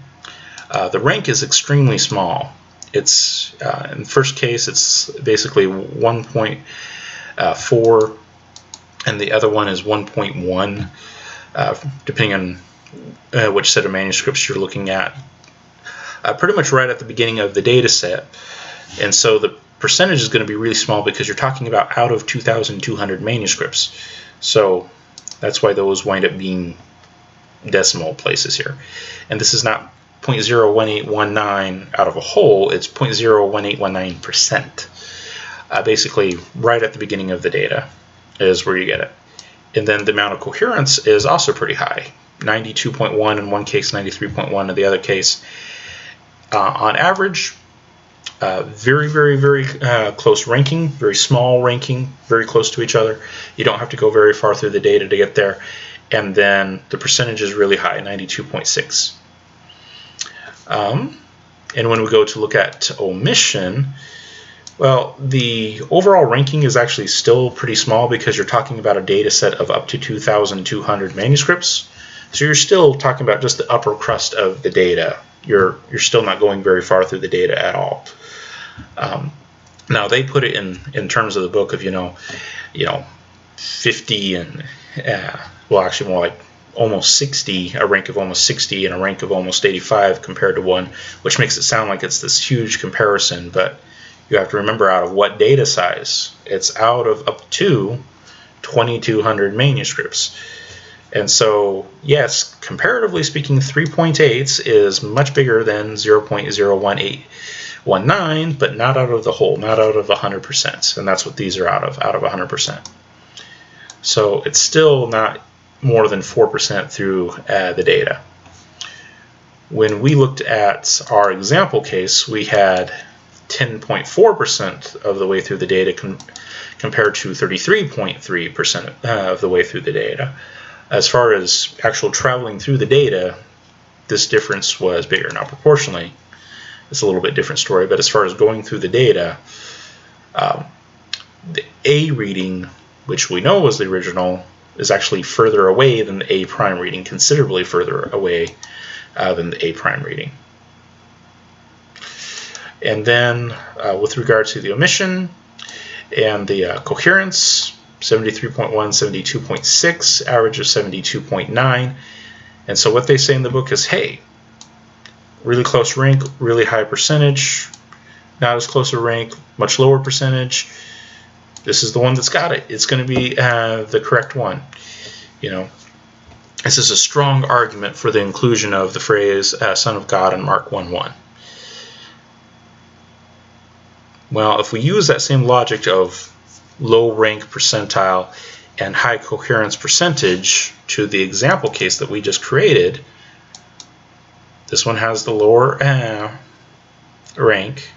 the rank is extremely small. It's in the first case, it's basically 1.4, and the other one is 1.1, depending on which set of manuscripts you're looking at. Pretty much right at the beginning of the data set. And so the percentage is going to be really small, because you're talking about out of 2,200 manuscripts. So that's why those wind up being decimal places here. And this is not 0.01819 out of a whole, it's 0.01819%. Basically, right at the beginning of the data is where you get it. And then the amount of coherence is also pretty high, 92.1 in one case, 93.1 in the other case. On average, very, very, very close ranking, very small ranking, very close to each other. You don't have to go very far through the data to get there. And then the percentage is really high, 92.6. And when we go to look at omission, well, the overall ranking is actually still pretty small, because you're talking about a data set of up to 2,200 manuscripts. So you're still talking about just the upper crust of the data. You're still not going very far through the data at all. Now they put it in terms of the book of 50 and well, actually more like almost 60, a rank of almost 60 and a rank of almost 85 compared to one, which makes it sound like it's this huge comparison. But you have to remember out of what data size. It's out of up to 2,200 manuscripts. And so, yes, comparatively speaking, 3.8 is much bigger than 0.01819, but not out of the whole, not out of 100%. And that's what these are out of 100%. So it's still not more than 4% through the data. When we looked at our example case, we had 10.4% of the way through the data compared to 33.3% of the way through the data. As far as actual traveling through the data, this difference was bigger. Now, proportionally, it's a little bit different story, but as far as going through the data, the A reading, which we know was the original, is actually further away than the A prime reading, considerably further away than the A prime reading. And then with regard to the omission and the coherence, 73.1, 72.6, average of 72.9. And so what they say in the book is, hey, really close rank, really high percentage, not as close a rank, much lower percentage. This is the one that's got it. It's going to be the correct one. This is a strong argument for the inclusion of the phrase Son of God in Mark 1:1. Well, if we use that same logic of low rank percentile and high coherence percentage to the example case that we just created, this one has the lower rank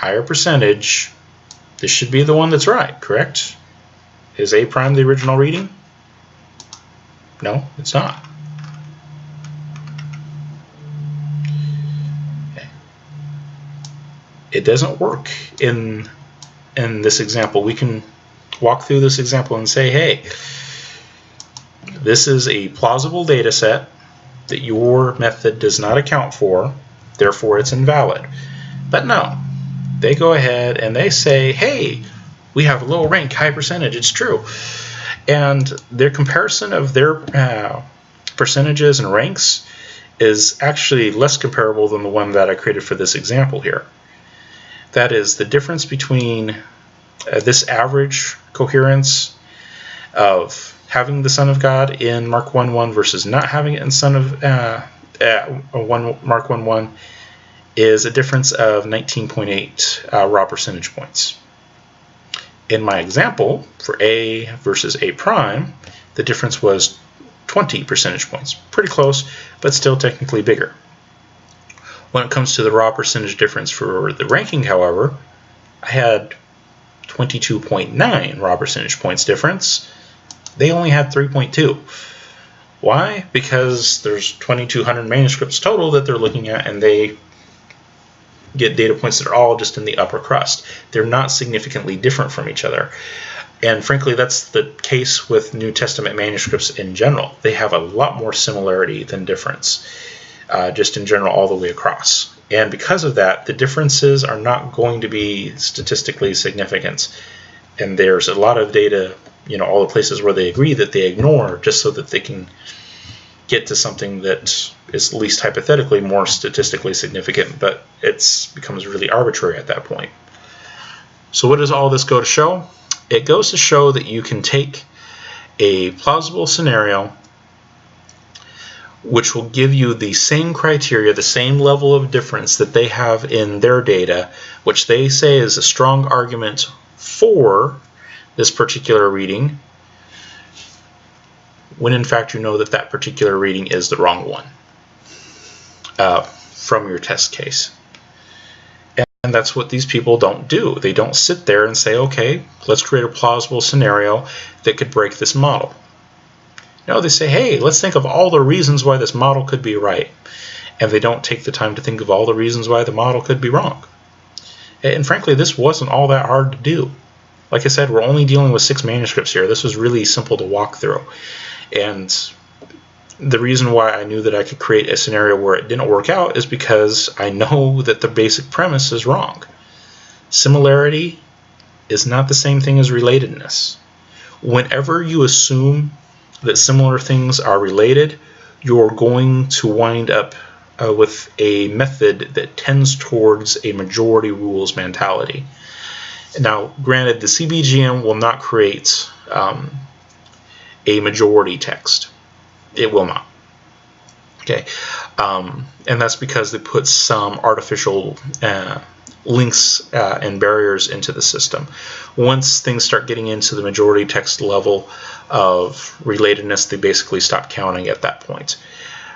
higher percentage, this should be the one that's right, correct? Is A prime the original reading? No, it's not. Okay. It doesn't work in this example. We can walk through this example and say, hey, this is a plausible data set that your method does not account for, therefore it's invalid. But no, they go ahead and they say, hey, we have a low rank, high percentage, it's true. And their comparison of their percentages and ranks is actually less comparable than the one that I created for this example here. That is the difference between this average coherence of having the Son of God in Mark 1:1 versus not having it in Son of Mark 1:1 is a difference of 19.8 raw percentage points. In my example, for A versus A prime, the difference was 20 percentage points. Pretty close, but still technically bigger. When it comes to the raw percentage difference for the ranking, however, I had 22.9 raw percentage points difference. They only had 3.2. Why? Because there's 2,200 manuscripts total that they're looking at, and they get data points that are all just in the upper crust. They're not significantly different from each other. And frankly, that's the case with New Testament manuscripts in general. They have a lot more similarity than difference, just in general all the way across. And because of that, the differences are not going to be statistically significant. And there's a lot of data, all the places where they agree that they ignore just so that they can get to something that is at least hypothetically more statistically significant, but it becomes really arbitrary at that point. So what does all this go to show? It goes to show that you can take a plausible scenario which will give you the same criteria, the same level of difference that they have in their data, which they say is a strong argument for this particular reading, when in fact you know that that particular reading is the wrong one from your test case. And that's what these people don't do. They don't sit there and say, okay, let's create a plausible scenario that could break this model. No, they say, hey, let's think of all the reasons why this model could be right. And they don't take the time to think of all the reasons why the model could be wrong. And frankly, this wasn't all that hard to do. Like I said, we're only dealing with 6 manuscripts here. This was really simple to walk through. And the reason why I knew that I could create a scenario where it didn't work out is because I know that the basic premise is wrong. Similarity is not the same thing as relatedness. Whenever you assume that similar things are related, you're going to wind up with a method that tends towards a majority rules mentality. Now, granted, the CBGM will not create a majority text. It will not. Okay, and that's because they put some artificial links and barriers into the system. Once things start getting into the majority text level of relatedness, they basically stop counting at that point.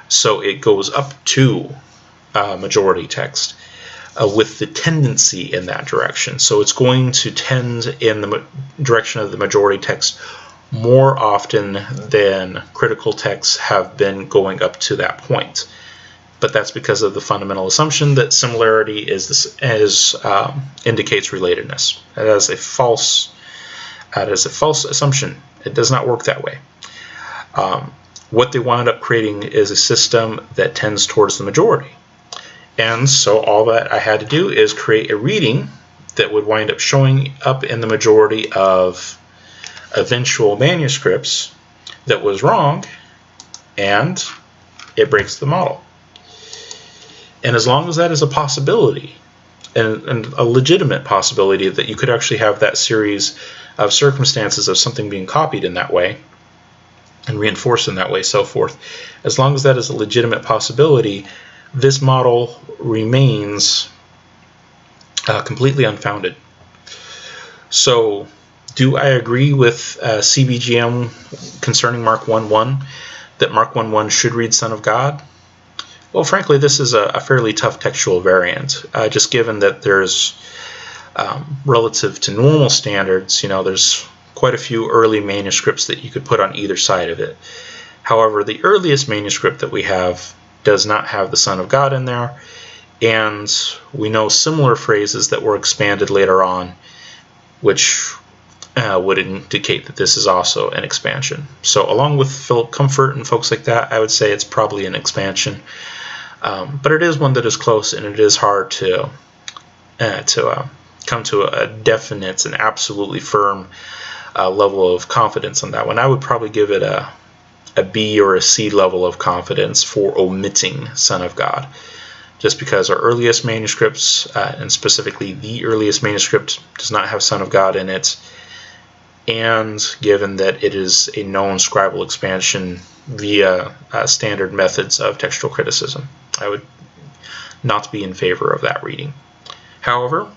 So it goes up to majority text with the tendency in that direction. So it's going to tend in the direction of the majority text more often than critical texts have been going up to that point. But that's because of the fundamental assumption that similarity indicates relatedness. That is a false assumption. It does not work that way. What they wound up creating is a system that tends towards the majority. And so all that I had to do is create a reading that would wind up showing up in the majority of eventual manuscripts that was wrong, and it breaks the model. And as long as that is a possibility, and a legitimate possibility that you could actually have that series of circumstances of something being copied in that way and reinforced in that way, so forth, as long as that is a legitimate possibility, this model remains completely unfounded. So, do I agree with CBGM concerning Mark 1:1 that Mark 1:1 should read Son of God? Well, frankly, this is a fairly tough textual variant, just given that there's relative to normal standards, there's quite a few early manuscripts that you could put on either side of it. However, the earliest manuscript that we have does not have the Son of God in there, and we know similar phrases that were expanded later on, which would indicate that this is also an expansion. So along with Philip Comfort and folks like that, I would say it's probably an expansion. But it is one that is close, and it is hard to come to a definite and absolutely firm level of confidence on that one. I would probably give it a B or a C level of confidence for omitting Son of God, just because our earliest manuscripts, and specifically the earliest manuscript, does not have Son of God in it, and given that it is a known scribal expansion via standard methods of textual criticism, I would not be in favor of that reading. However,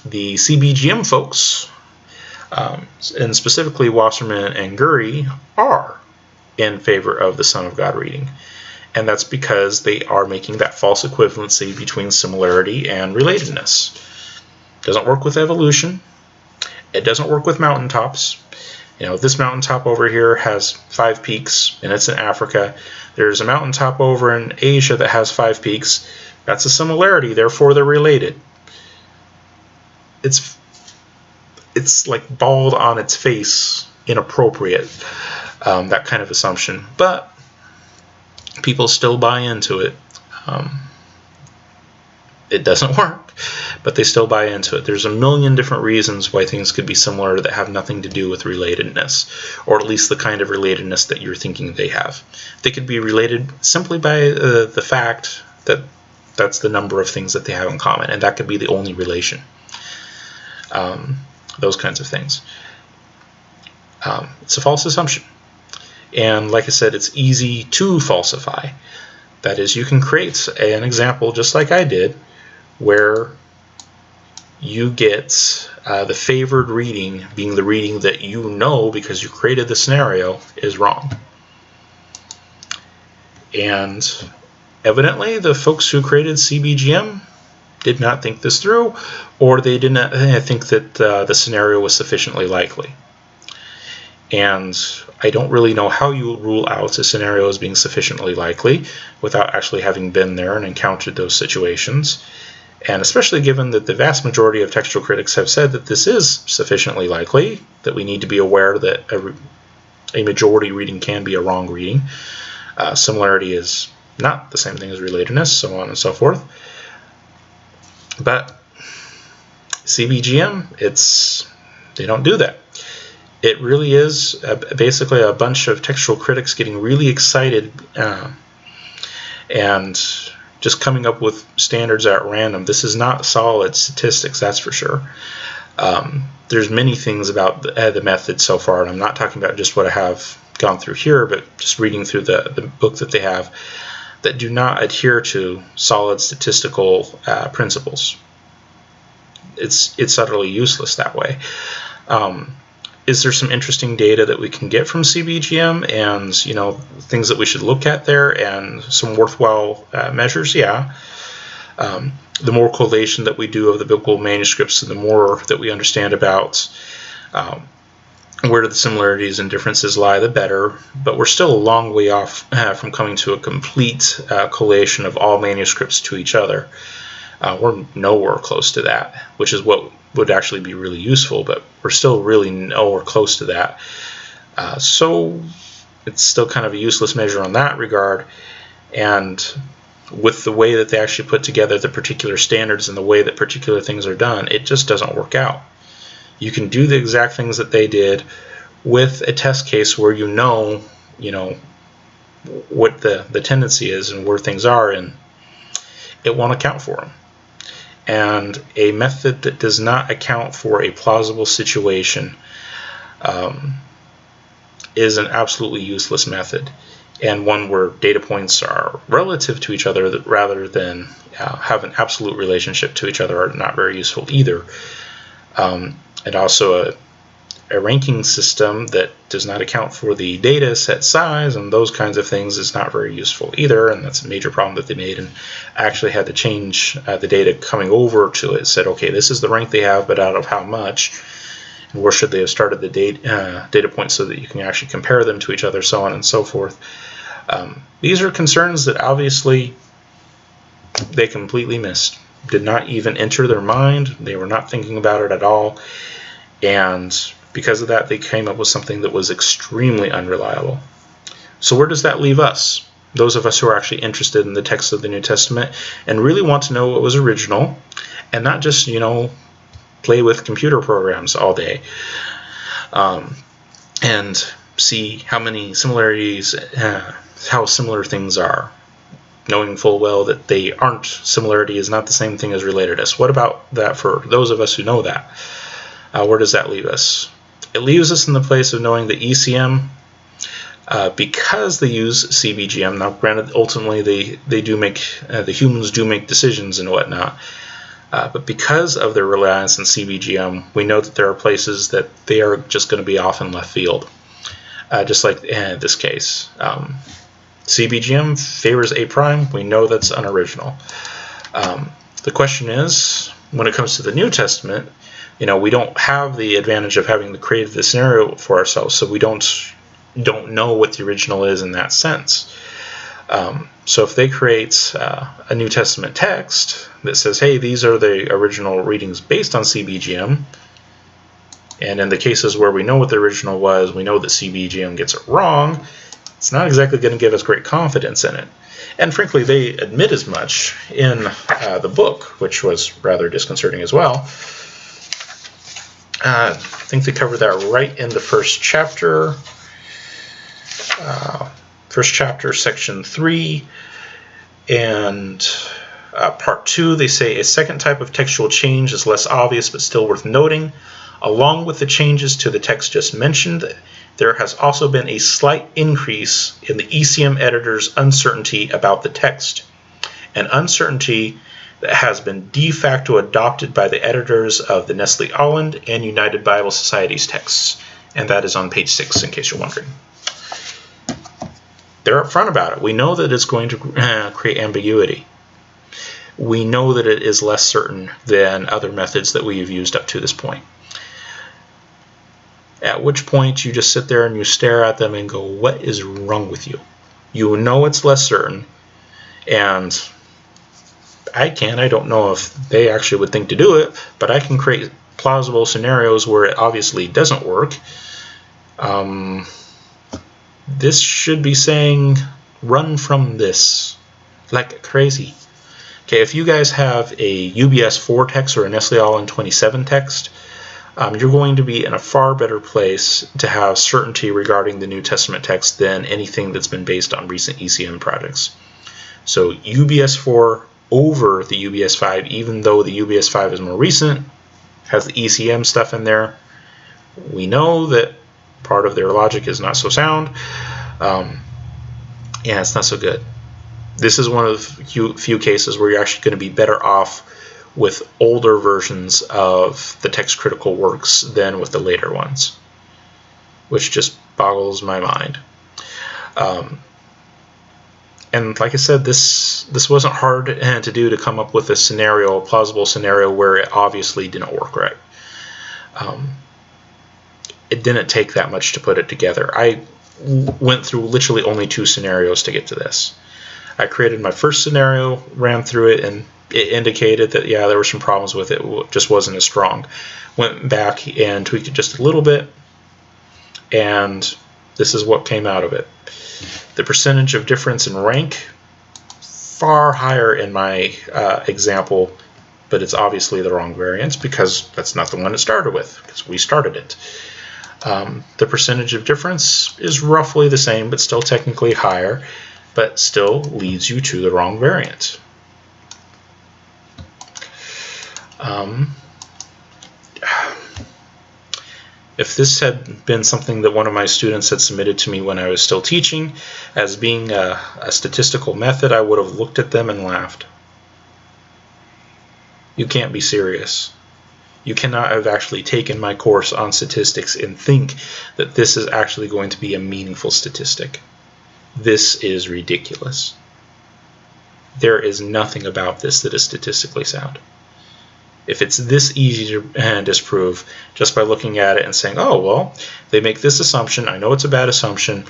the CBGM folks, and specifically Wasserman and Gurry, are in favor of the Son of God reading. And that's because they are making that false equivalency between similarity and relatedness. It doesn't work with evolution. It doesn't work with mountaintops. This mountaintop over here has 5 peaks, and it's in Africa. There's a mountaintop over in Asia that has 5 peaks. That's a similarity, therefore they're related. It's like bald on its face, inappropriate, that kind of assumption. But people still buy into it. It doesn't work, but they still buy into it. There's a million different reasons why things could be similar that have nothing to do with relatedness, or at least the kind of relatedness that you're thinking they have. They could be related simply by the fact that that's the number of things that they have in common, and that could be the only relation. Those kinds of things. It's a false assumption. And like I said, it's easy to falsify. That is, you can create an example just like I did, where you get the favored reading being the reading that you know, because you created the scenario, is wrong. And evidently the folks who created CBGM did not think this through, or they did not think that the scenario was sufficiently likely. And I don't really know how you rule out a scenario as being sufficiently likely without actually having been there and encountered those situations. And especially given that the vast majority of textual critics have said that this is sufficiently likely, that we need to be aware that a majority reading can be a wrong reading. Similarity is not the same thing as relatedness, so on and so forth. But CBGM, they don't do that. It really is basically a bunch of textual critics getting really excited and just coming up with standards at random. This is not solid statistics, that's for sure. There's many things about the method so far, and I'm not talking about just what I have gone through here, but just reading through the book that they have, that do not adhere to solid statistical principles. It's utterly useless that way. Is there some interesting data that we can get from CBGM, and things that we should look at there, and some worthwhile measures? Yeah. The more collation that we do of the biblical manuscripts, and the more that we understand about where the similarities and differences lie, the better. But we're still a long way off from coming to a complete collation of all manuscripts to each other. We're nowhere close to that, which is what would actually be really useful, but we're still really nowhere close to that. So it's still kind of a useless measure on that regard. And with the way that they actually put together the particular standards and the way that particular things are done, it just doesn't work out. You can do the exact things that they did with a test case where you know what the tendency is and where things are, and it won't account for them. And a method that does not account for a plausible situation is an absolutely useless method, and one where data points are relative to each other rather than have an absolute relationship to each other are not very useful either. And also a ranking system that does not account for the data set size and those kinds of things is not very useful either, and that's a major problem that they made, and actually had to change the data coming over to it. Said, okay, this is the rank they have, but out of how much, and where should they have started the data points so that you can actually compare them to each other, so on and so forth. These are concerns that obviously they completely missed. Did not even enter their mind. They were not thinking about it at all. And because of that, they came up with something that was extremely unreliable. So where does that leave us? Those of us who are actually interested in the text of the New Testament and really want to know what was original and not just, play with computer programs all day and see how many similarities, how similar things are, knowing full well that they aren't. Similarity is not the same thing as relatedness. What about that for those of us who know that? Where does that leave us? It leaves us in the place of knowing that ECM, because they use CBGM. Now, granted, ultimately they do make the humans do make decisions and whatnot, but because of their reliance on CBGM, we know that there are places that they are just going to be off in left field, just like in this case. CBGM favors A prime. We know that's unoriginal. The question is, when it comes to the New Testament, we don't have the advantage of having created the scenario for ourselves, so we don't know what the original is in that sense. So if they create a New Testament text that says, hey, these are the original readings based on CBGM, and in the cases where we know what the original was, we know that CBGM gets it wrong, it's not exactly going to give us great confidence in it. And frankly, they admit as much in the book, which was rather disconcerting as well. I think they covered that right in the first chapter. First chapter, section 3, and part 2, they say a second type of textual change is less obvious but still worth noting. Along with the changes to the text just mentioned, there has also been a slight increase in the ECM editor's uncertainty about the text, an uncertainty that has been de facto adopted by the editors of the Nestle-Aland and United Bible Society's texts, and that is on page 6 in case you're wondering. They're upfront about it. We know that it's going to create ambiguity. We know that it is less certain than other methods that we have used up to this point. At which point you just sit there and you stare at them and go, what is wrong with you? You know it's less certain, and I don't know if they actually would think to do it, but I can create plausible scenarios where it obviously doesn't work. This should be saying, run from this, like crazy. Okay, if you guys have a UBS 4 text or a Nestle-Aland 27 text, you're going to be in a far better place to have certainty regarding the New Testament text than anything that's been based on recent ECM projects. So UBS 4 over the UBS 5, even though the UBS 5 is more recent, has the ECM stuff in there. We know that part of their logic is not so sound. Yeah, it's not so good. This is one of the few cases where you're actually going to be better off with older versions of the text critical works than with the later ones, which just boggles my mind. And like I said, this wasn't hard to do, to come up with a plausible scenario where it obviously didn't work right. It didn't take that much to put it together. I went through literally only 2 scenarios to get to this. I created my first scenario, ran through it, and it indicated that, yeah, there were some problems with it. It just wasn't as strong. Went back and tweaked it just a little bit, and this is what came out of it. The percentage of difference in rank, far higher in my example, but it's obviously the wrong variance because that's not the one it started with, because we started it. The percentage of difference is roughly the same, but still technically higher, but still leads you to the wrong variant. If this had been something that one of my students had submitted to me when I was still teaching as being a statistical method, I would have looked at them and laughed. You can't be serious. You cannot have actually taken my course on statistics and think that this is actually going to be a meaningful statistic. This is ridiculous. There is nothing about this that is statistically sound. If it's this easy to disprove just by looking at it and saying, oh, well, they make this assumption, I know it's a bad assumption,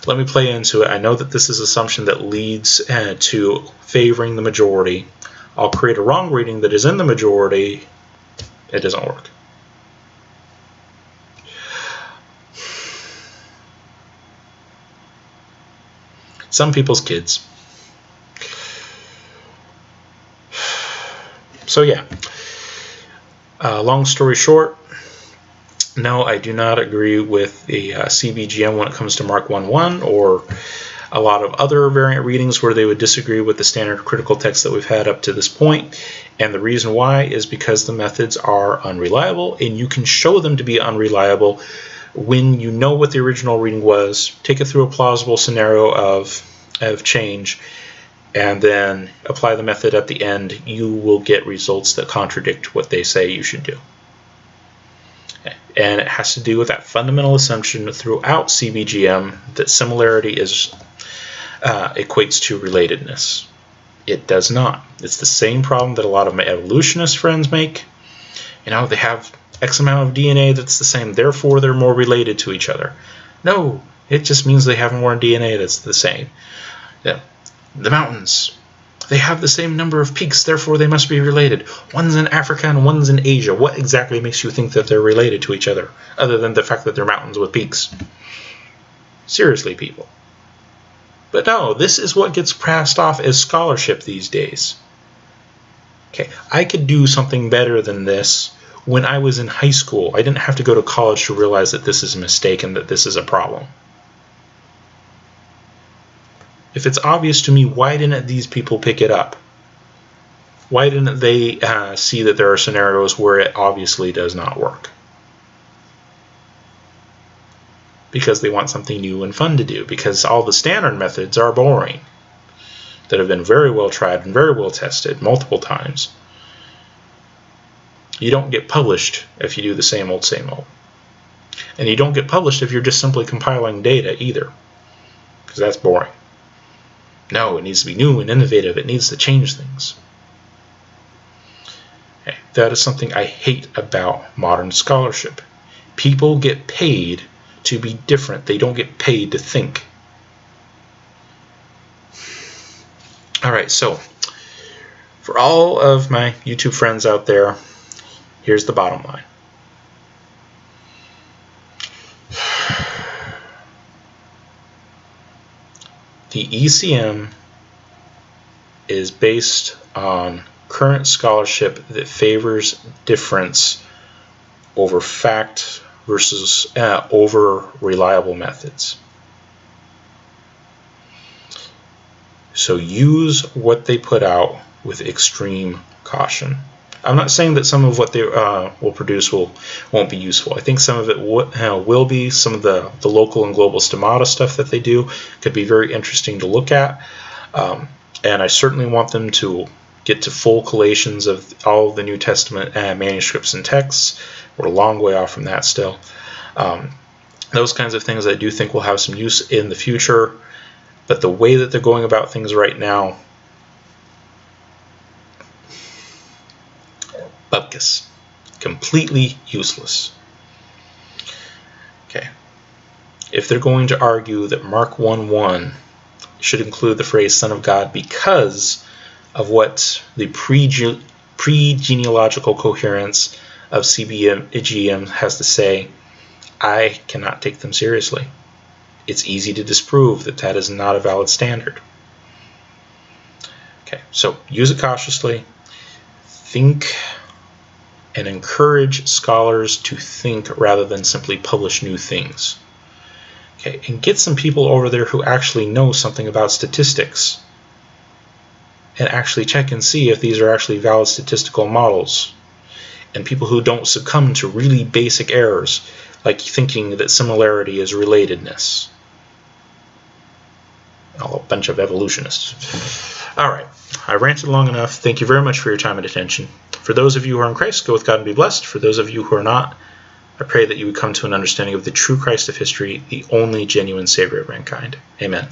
let me play into it, I know that this is an assumption that leads to favoring the majority, I'll create a wrong reading that is in the majority, it doesn't work. Some people's kids. So yeah, long story short, no, I do not agree with the CBGM when it comes to Mark 1.1 or a lot of other variant readings where they would disagree with the standard critical text that we've had up to this point. And the reason why is because the methods are unreliable, and you can show them to be unreliable when you know what the original reading was, take it through a plausible scenario of change, and then apply the method at the end. You will get results that contradict what they say you should do. And it has to do with that fundamental assumption throughout CBGM that similarity is equates to relatedness. It does not. It's the same problem that a lot of my evolutionist friends make. You know, they have X amount of DNA that's the same, therefore they're more related to each other. No, it just means they have more DNA that's the same. Yeah. The mountains, they have the same number of peaks, therefore they must be related. One's in Africa and one's in Asia. What exactly makes you think that they're related to each other, other than the fact that they're mountains with peaks? Seriously, people. But no, this is what gets passed off as scholarship these days. Okay, I could do something better than this when I was in high school. I didn't have to go to college to realize that this is a mistake and that this is a problem. If it's obvious to me, why didn't these people pick it up? Why didn't they see that there are scenarios where it obviously does not work? Because they want something new and fun to do. Because all the standard methods are boring. That have been very well tried and very well tested multiple times. You don't get published if you do the same old, same old. And you don't get published if you're just simply compiling data either. Because that's boring. No, it needs to be new and innovative. It needs to change things. Okay, that is something I hate about modern scholarship. People get paid to be different. They don't get paid to think. Alright, so for all of my YouTube friends out there, here's the bottom line. The ECM is based on current scholarship that favors difference over fact versus over reliable methods. So use what they put out with extreme caution. I'm not saying that some of what they will produce won't be useful. I think some of it will be. Some of the local and global stomata stuff that they do could be very interesting to look at. And I certainly want them to get to full collations of all of the New Testament manuscripts and texts. We're a long way off from that still. Those kinds of things I do think will have some use in the future. But the way that they're going about things right now, bupkis. Completely useless. Okay. If they're going to argue that Mark 1:1 should include the phrase Son of God because of what the pre-genealogical coherence of CBGM has to say, I cannot take them seriously. It's easy to disprove that that is not a valid standard. Okay, so use it cautiously. Think and encourage scholars to think rather than simply publish new things. Okay, and get some people over there who actually know something about statistics and actually check and see if these are actually valid statistical models, and people who don't succumb to really basic errors like thinking that similarity is relatedness. A bunch of evolutionists. Alright, I ranted long enough. Thank you very much for your time and attention. For those of you who are in Christ, go with God and be blessed. For those of you who are not, I pray that you would come to an understanding of the true Christ of history, the only genuine Savior of mankind. Amen.